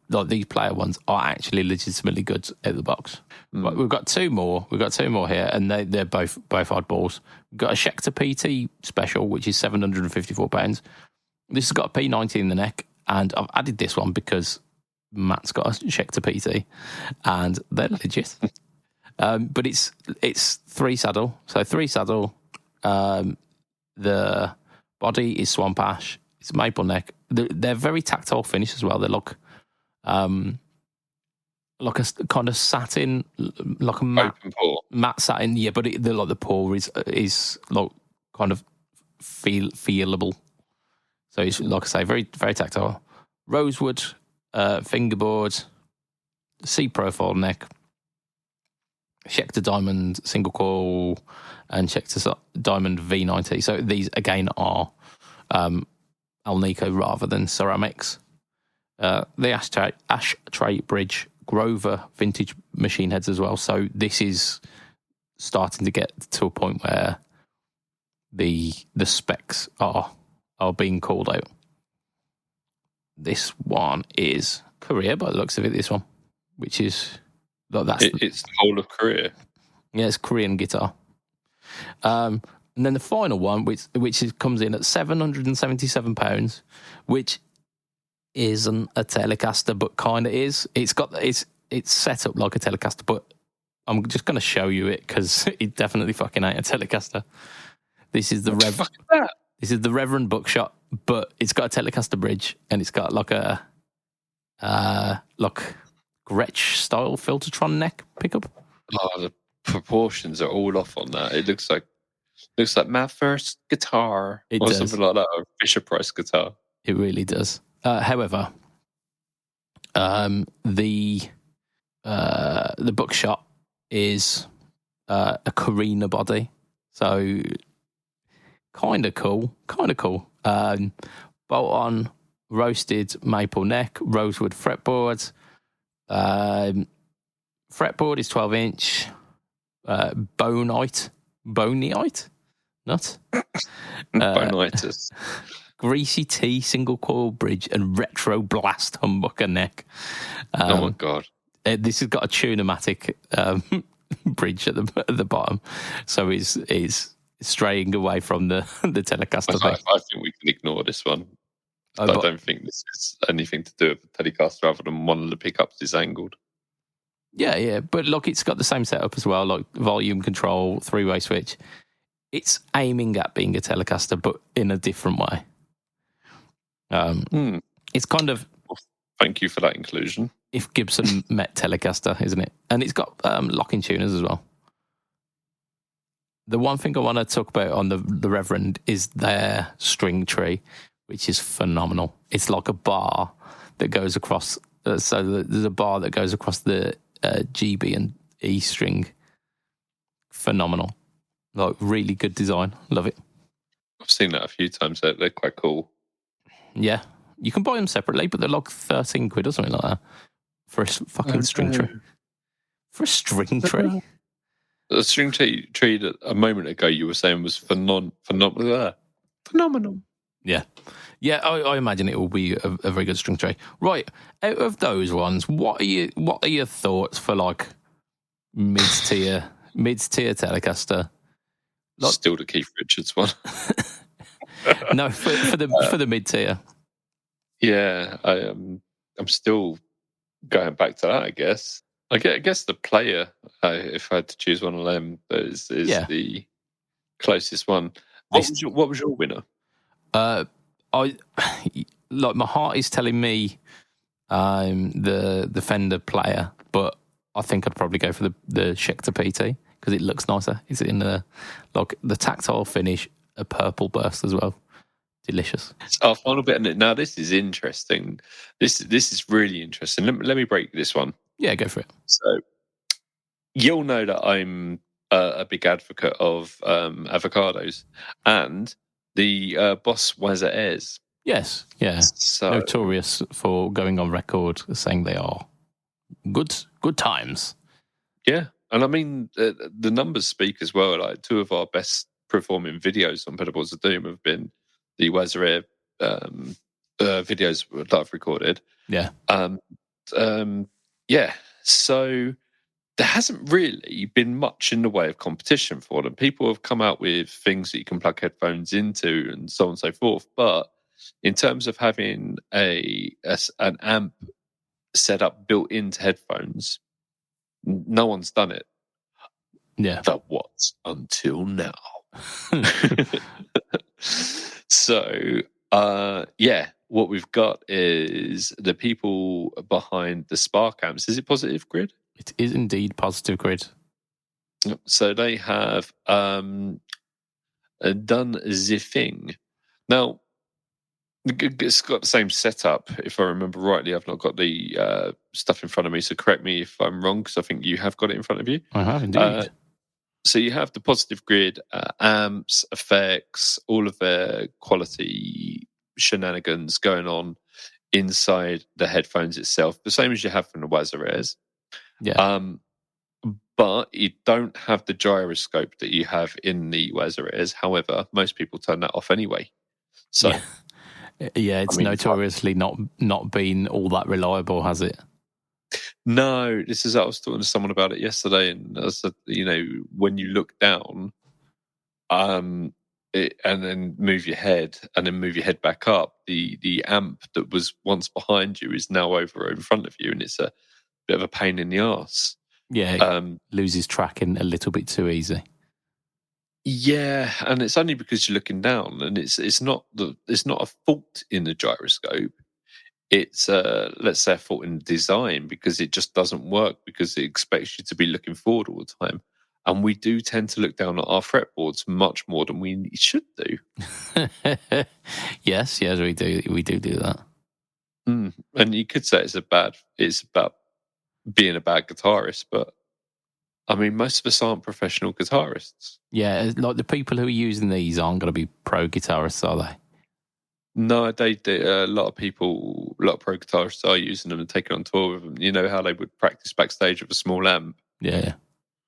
like these player ones are actually legitimately good at the box. But we've got two more. Here, and they're both oddballs. We've got a Schecter PT Special, which is £754. This has got a P90 in the neck, and I've added this one because Matt's got a Schecter PT, and they're legit. But it's 3 saddle, so 3 saddle. The body is swamp ash. It's maple neck. They're very tactile finish as well. They look like a kind of satin, like a matte Open pore. satin. Yeah, but the pore is like kind of feelable. So it's, like I say, very very tactile. Rosewood fingerboard, C profile neck, Schecter Diamond single coil, and Schecter Diamond V90. So these again are Alnico rather than ceramics. The ashtray bridge, Grover vintage machine heads as well. So this is starting to get to a point where the specs are being called out. This one is Korea by the looks of it. This one, which is It's the whole of Korea. Yeah, it's Korean guitar. And then the final one, which comes in at £777, which isn't a Telecaster, but kind of is. It's set up like a Telecaster, but I'm just going to show you it because it definitely fucking ain't a Telecaster. This is the This is the Reverend Buckshot, but it's got a Telecaster bridge and it's got like a Gretsch style Filtertron neck pickup. Oh, the proportions are all off on that. It looks like my first guitar, something like that, or Fisher Price guitar. It really does. However, the Buckshot is a Carina body, so kind of cool. Bolt-on roasted maple neck, rosewood fretboard. Fretboard is 12-inch. Bonite, not Bonitis. Greasy T single coil bridge and retro blast humbucker neck. Oh my god! This has got a Tune-o-matic bridge at the bottom, so is straying away from the Telecaster. I think we can ignore this one. I don't think this is anything to do with the Telecaster other than one of the pickups is angled. Yeah, but look, it's got the same setup as well, like volume control, 3-way switch. It's aiming at being a Telecaster, but in a different way. It's kind of... Well, thank you for that inclusion. If Gibson met Telecaster, isn't it? And it's got locking tuners as well. The one thing I want to talk about on the Reverend is their string tree, which is phenomenal. It's like a bar that goes across... so there's a bar that goes across the G, B, and E string. Phenomenal. Like, really good design. Love it. I've seen that a few times. They're quite cool. Yeah. You can buy them separately, but they're like 13 quid or something like that for a fucking string tree. For a string tree? The string tree that a moment ago you were saying was phenomenal. Yeah. Yeah, I imagine it will be a very good string tree. Right, out of those ones, what are your thoughts for like mid-tier Telecaster? Like, still the Keith Richards one. No, for the mid-tier. Yeah, I'm still going back to that, I guess. I guess the player, if I had to choose one of them, is the closest one. What was your winner? I like, my heart is telling me the Fender player, but I think I'd probably go for the Schecter PT because it looks nicer. It's in the tactile finish, a purple burst as well. Delicious. Our final bit, now this is interesting. This is really interesting. Let me break this one. Yeah, go for it. So you'll know that I'm a big advocate of avocados and the Boss Waza Airs. Yes, yeah. So, notorious for going on record saying they are good times. Yeah, and I mean the numbers speak as well. Like, two of our best performing videos on Pedalboards of Doom have been the Waza Air videos that I've recorded. Yeah. Yeah. So there hasn't really been much in the way of competition for them. People have come out with things that you can plug headphones into and so on and so forth. But in terms of having an amp set up built into headphones, no one's done it. Yeah. But what until now? So, yeah, what we've got is the people behind the Spark amps. Is it Positive Grid? It is indeed Positive Grid. So they have done the thing. Now, it's got the same setup, if I remember rightly. I've not got the stuff in front of me, so correct me if I'm wrong, because I think you have got it in front of you. I have indeed. So you have the Positive Grid amps, effects, all of their quality shenanigans going on inside the headphones itself, the same as you have from the Waza Airs. Yeah. But you don't have the gyroscope that you have in the Waza Airs. However, most people turn that off anyway. So, yeah, it's notoriously not been all that reliable, has it? No, this is. I was talking to someone about it yesterday, and I said, when you look down, and then move your head, and then move your head back up, the amp that was once behind you is now over in front of you, and it's a bit of a pain in the arse. Yeah, it loses tracking a little bit too easy. Yeah, and it's only because you're looking down, and it's not a fault in the gyroscope. It's let's say a fault in design, because it just doesn't work, because it expects you to be looking forward all the time, and we do tend to look down at our fretboards much more than we should do. yes, we do that. And you could say it's about being a bad guitarist, but I mean, most of us aren't professional guitarists. Yeah, like the people who are using these aren't going to be pro guitarists, are they? No, they a lot of people, a lot of pro guitarists are using them and taking on tour with them. You know how they would practice backstage with a small amp? Yeah.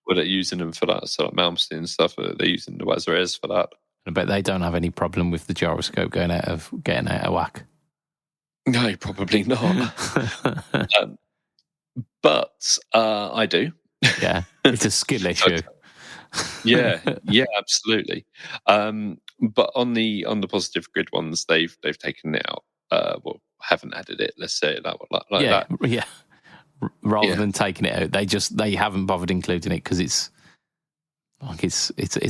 Well, they're using them for that. So like Malmsteen and stuff, they're using the Waza Airs for that. I bet they don't have any problem with the gyroscope getting out of whack. No, probably not. But I do. Yeah, it's a skill issue. yeah, absolutely. But on the Positive Grid ones, they've taken it out. Haven't added it. Let's say it that way, that. Yeah. Rather than taking it out, they haven't bothered including it because it's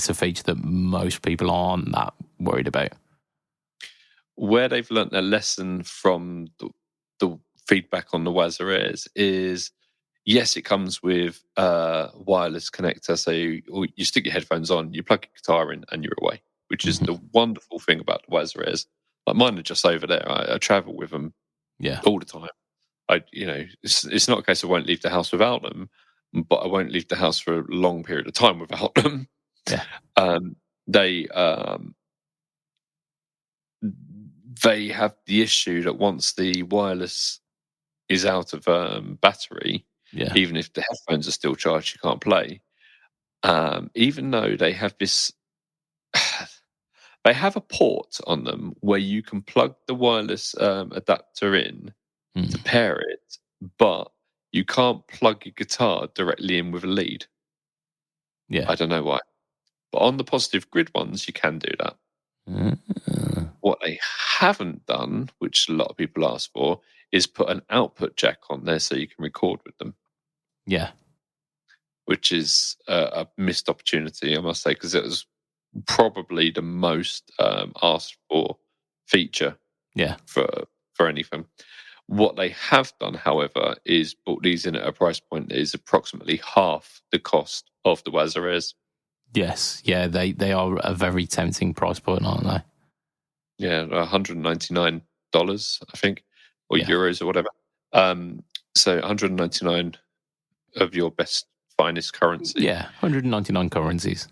a feature that most people aren't that worried about. Where they've learnt a lesson from the feedback on the Waza Airs is, yes, it comes with a wireless connector. So you stick your headphones on, you plug your guitar in, and you're away, which is the wonderful thing about the Waza Airs. Like mine are just over there. I travel with them all the time. It's not a case I won't leave the house without them, but I won't leave the house for a long period of time without them. Yeah. They have the issue that once the wireless is out of battery, even if the headphones are still charged, you can't play. Even though they have this, they have a port on them where you can plug the wireless adapter in to pair it, but you can't plug your guitar directly in with a lead. Yeah, I don't know why, but on the Positive Grid ones, you can do that. What they haven't done, which a lot of people ask for, is put an output jack on there so you can record with them. Yeah. Which is a missed opportunity, I must say, because it was probably the most asked for feature for anything. What they have done, however, is brought these in at a price point that is approximately half the cost of the Waza Airs. Yes, yeah, they are a very tempting price point, aren't they? Yeah, $199, I think, or euros or whatever. So 199 of your best, finest currency. Yeah, 199 currencies.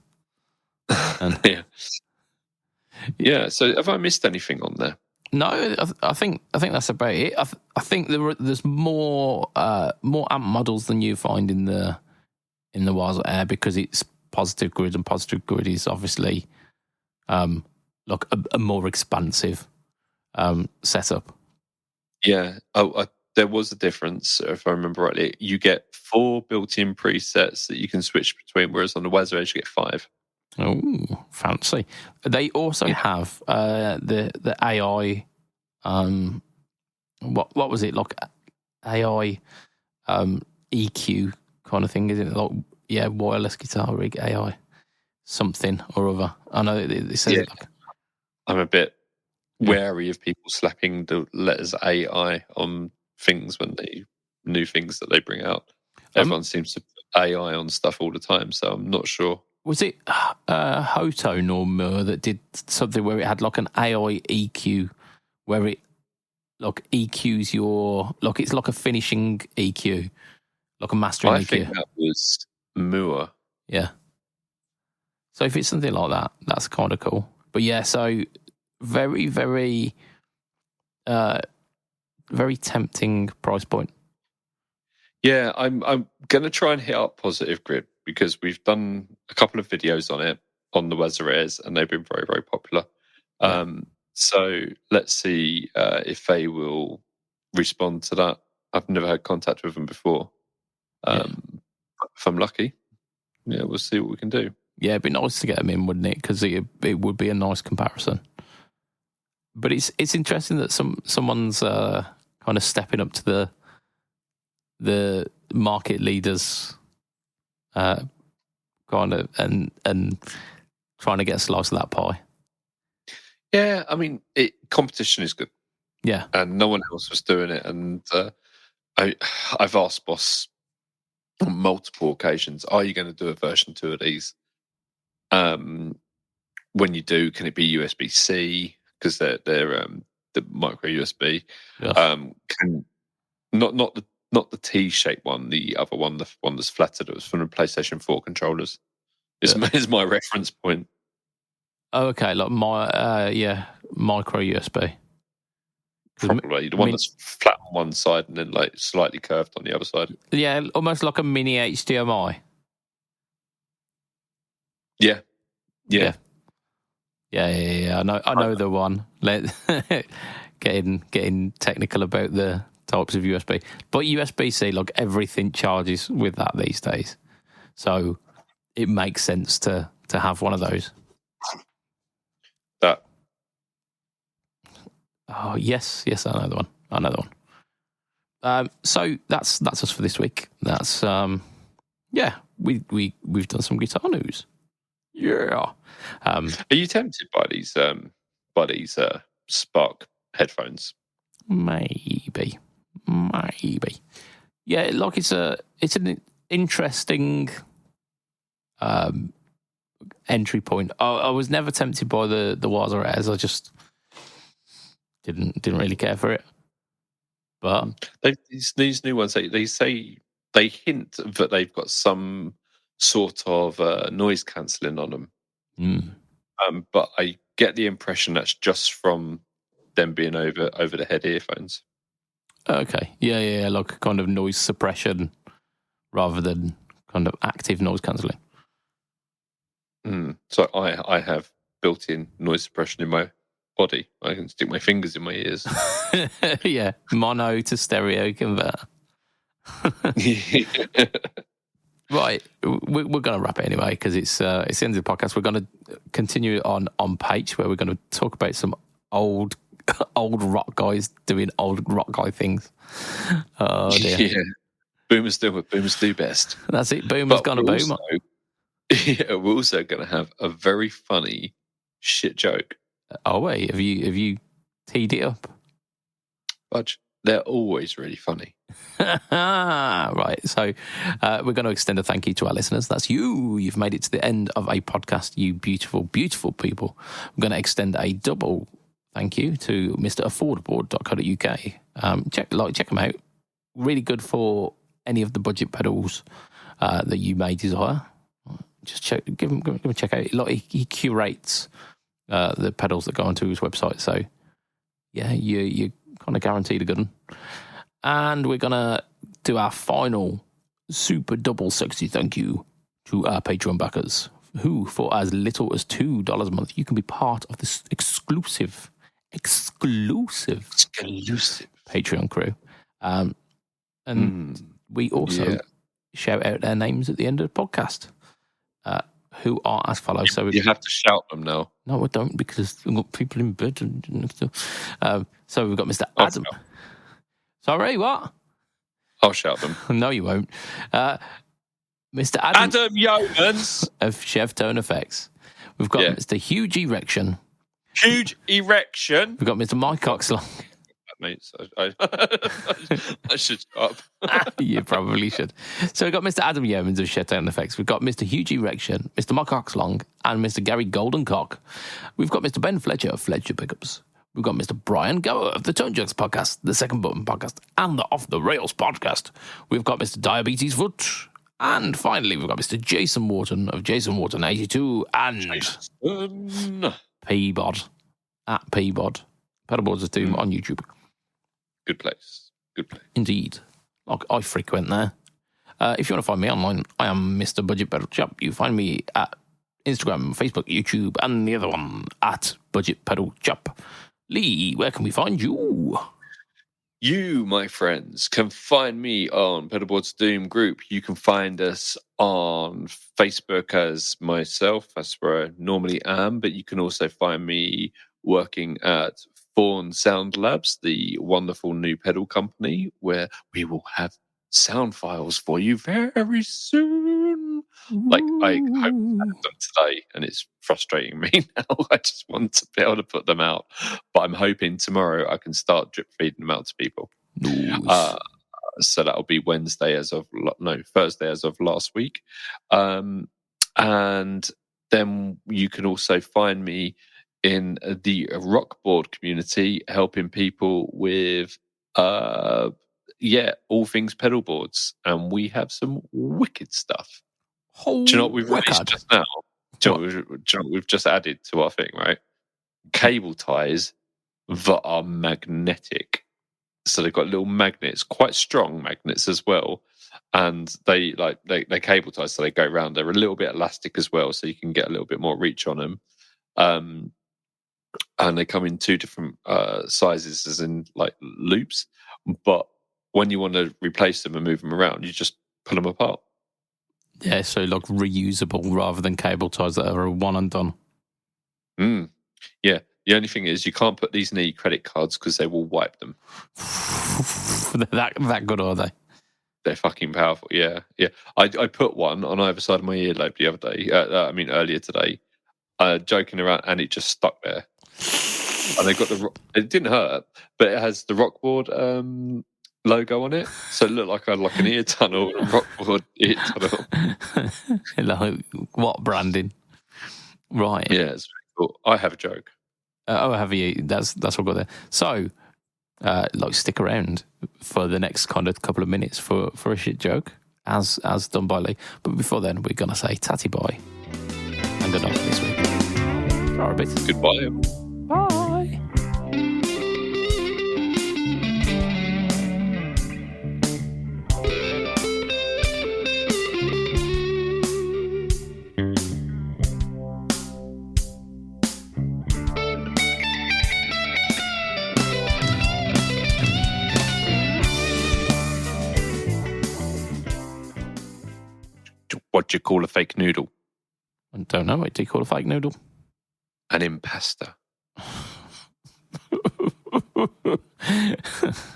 Yeah. So have I missed anything on there? No, I think that's about it. I think there's more amp models than you find in the Waza Air, because it's Positive Grid, and Positive Grid is obviously like a more expansive setup. Yeah. There was a difference, if I remember rightly. You get 4 built-in presets that you can switch between, whereas on the Waza Air you get 5. Oh, fancy! They also have the AI. What was it, like AI EQ kind of thing? Is it like wireless guitar rig AI something or other? I know it says it like. I'm a bit wary of people slapping the letters AI on things when new things that they bring out. Everyone seems to put AI on stuff all the time, so I'm not sure. Was it Hoto Normur that did something where it had like an AI EQ, where it like EQs your it's like a finishing EQ, like a mastering EQ. I think that was Moore. Yeah. So if it's something like that, that's kind of cool. But yeah, so very, very, very tempting price point. Yeah, I'm going to try and hit up Positive Grid because we've done a couple of videos on it on the Waza Airs, and they've been very, very popular. Yeah. So let's see if they will respond to that. I've never had contact with them before. If I'm lucky, yeah, we'll see what we can do. Yeah, it'd be nice to get them in, wouldn't it? Because it would be a nice comparison. But it's interesting that someone's kind of stepping up to the market leaders, kind of and trying to get a slice of that pie. Yeah, I mean, competition is good. Yeah, and no one else was doing it. And I've asked Boss on multiple occasions, "Are you going to do a version 2 of these? When you do, can it be USB-C? Because they're the micro USB. Can not the T-shaped one, the other one, the one that's flattered. It was from the PlayStation 4 controllers. Is my reference point. Oh, okay, like micro USB. Probably the one that's flat on one side and then like slightly curved on the other side. Yeah, almost like a mini HDMI. Yeah. I know the one. Getting technical about the types of USB, but USB-C, like everything charges with that these days, so it makes sense to have one of those. That. Oh yes, I know the one. So that's us for this week. That's we've done some guitar news. Yeah. Are you tempted by these Spark headphones? Maybe. Yeah, like it's an interesting entry point. I was never tempted by the Waza Airs. I just didn't really care for it. But these new ones, they say they hint that they've got some sort of noise cancelling on them. But I get the impression that's just from them being over the head earphones. Okay, yeah, like kind of noise suppression rather than kind of active noise cancelling. So I have built-in noise suppression in my body. I can stick my fingers in my ears. Yeah, mono to stereo converter. Right, we're going to wrap it anyway because it's the end of the podcast. We're going to continue on page where we're going to talk about some old rock guys doing old rock guy things. Oh dear. Yeah. Boomers do what boomers do best. That's it. Boomer's gonna boom. Yeah, we're also going to have a very funny shit joke. Oh wait, have you teed it up? Budge, they're always really funny. Right, so we're going to extend a thank you to our listeners. That's you. You've made it to the end of a podcast, you beautiful, beautiful people. I'm going to extend a double thank you to Mr. Affordable.co.uk. Check them out. Really good for any of the budget pedals that you may desire. Just give him a check out. He curates the pedals that go onto his website. So yeah, you kind of guaranteed a good one. And we're going to do our final super double sexy thank you to our Patreon backers, who for as little as $2 a month, you can be part of this exclusive Patreon crew. And we also shout out their names at the end of the podcast, who are as follows. So you have to shout them now. No, I don't, because we've got people in bed. So we've got Mr. Adam. Sorry, what? I'll shout them. No, you won't. Mr. Adam Yeomans of Chef Tone Effects. We've got Mr. Hugh G. Rection, Huge erection. We've got Mr. Mike Oxlong. Mate, so I should stop. You probably should. So we've got Mr. Adam Yeomans of Shutdown Effects. We've got Mr. Huge Erection, Mr. Mike Oxlong, and Mr. Gary Goldencock. We've got Mr. Ben Fletcher of Fletcher Pickups. We've got Mr. Brian Gower of the Tone Jugs podcast, the Second Button podcast, and the Off the Rails podcast. We've got Mr. Diabetes Foot. And finally, we've got Mr. Jason Wharton of Jason Wharton 82 and PBOD at PBOD. Pedalboards of Doom on YouTube. Good place. Indeed. I frequent there. If you want to find me online, I am Mr. BudgetPedalChap. You find me at Instagram, Facebook, YouTube, and the other one at BudgetPedalChap. Lee, where can we find you? You, my friends, can find me on Pedalboards Doom Group. You can find us on Facebook as myself. That's where I normally am. But you can also find me working at Fawn Sound Labs, the wonderful new pedal company, where we will have sound files for you very soon. Like, I hope to have them today, and it's frustrating me now. I just want to be able to put them out. But I'm hoping tomorrow I can start drip feeding them out to people. Nice. So that'll be Thursday as of last week. And then you can also find me in the rockboard community, helping people with all things pedal boards, and we have some wicked stuff. Do you know what we've released just now? Do you know what we've just added to our thing, right? Cable ties that are magnetic. So they've got little magnets, quite strong magnets as well, and they cable ties, so they go around. They're a little bit elastic as well, so you can get a little bit more reach on them. And they come in two different sizes, as in like loops. But when you want to replace them and move them around, you just pull them apart. Yeah, so like reusable rather than cable ties that are a one and done. Yeah. The only thing is you can't put these in your credit cards because they will wipe them. They're that good, are they? They're fucking powerful. Yeah. I put one on either side of my earlobe the other day. Earlier today, joking around, and it just stuck there. And they got it didn't hurt, but it has the Rockboard logo on it, so it looked like I had like an ear tunnel, a Rockboard ear tunnel. Like, what branding? Right. Yeah, it's very cool. I have a joke. Have you? That's what got there. So, stick around for the next kind of couple of minutes for a shit joke, as done by Lee. But before then, we're gonna say tatty bye and good night for this week. For a bit. Goodbye. Bye. What do you call a fake noodle? I don't know. What do you call a fake noodle? An impasta.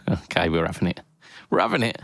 Okay, we're having it.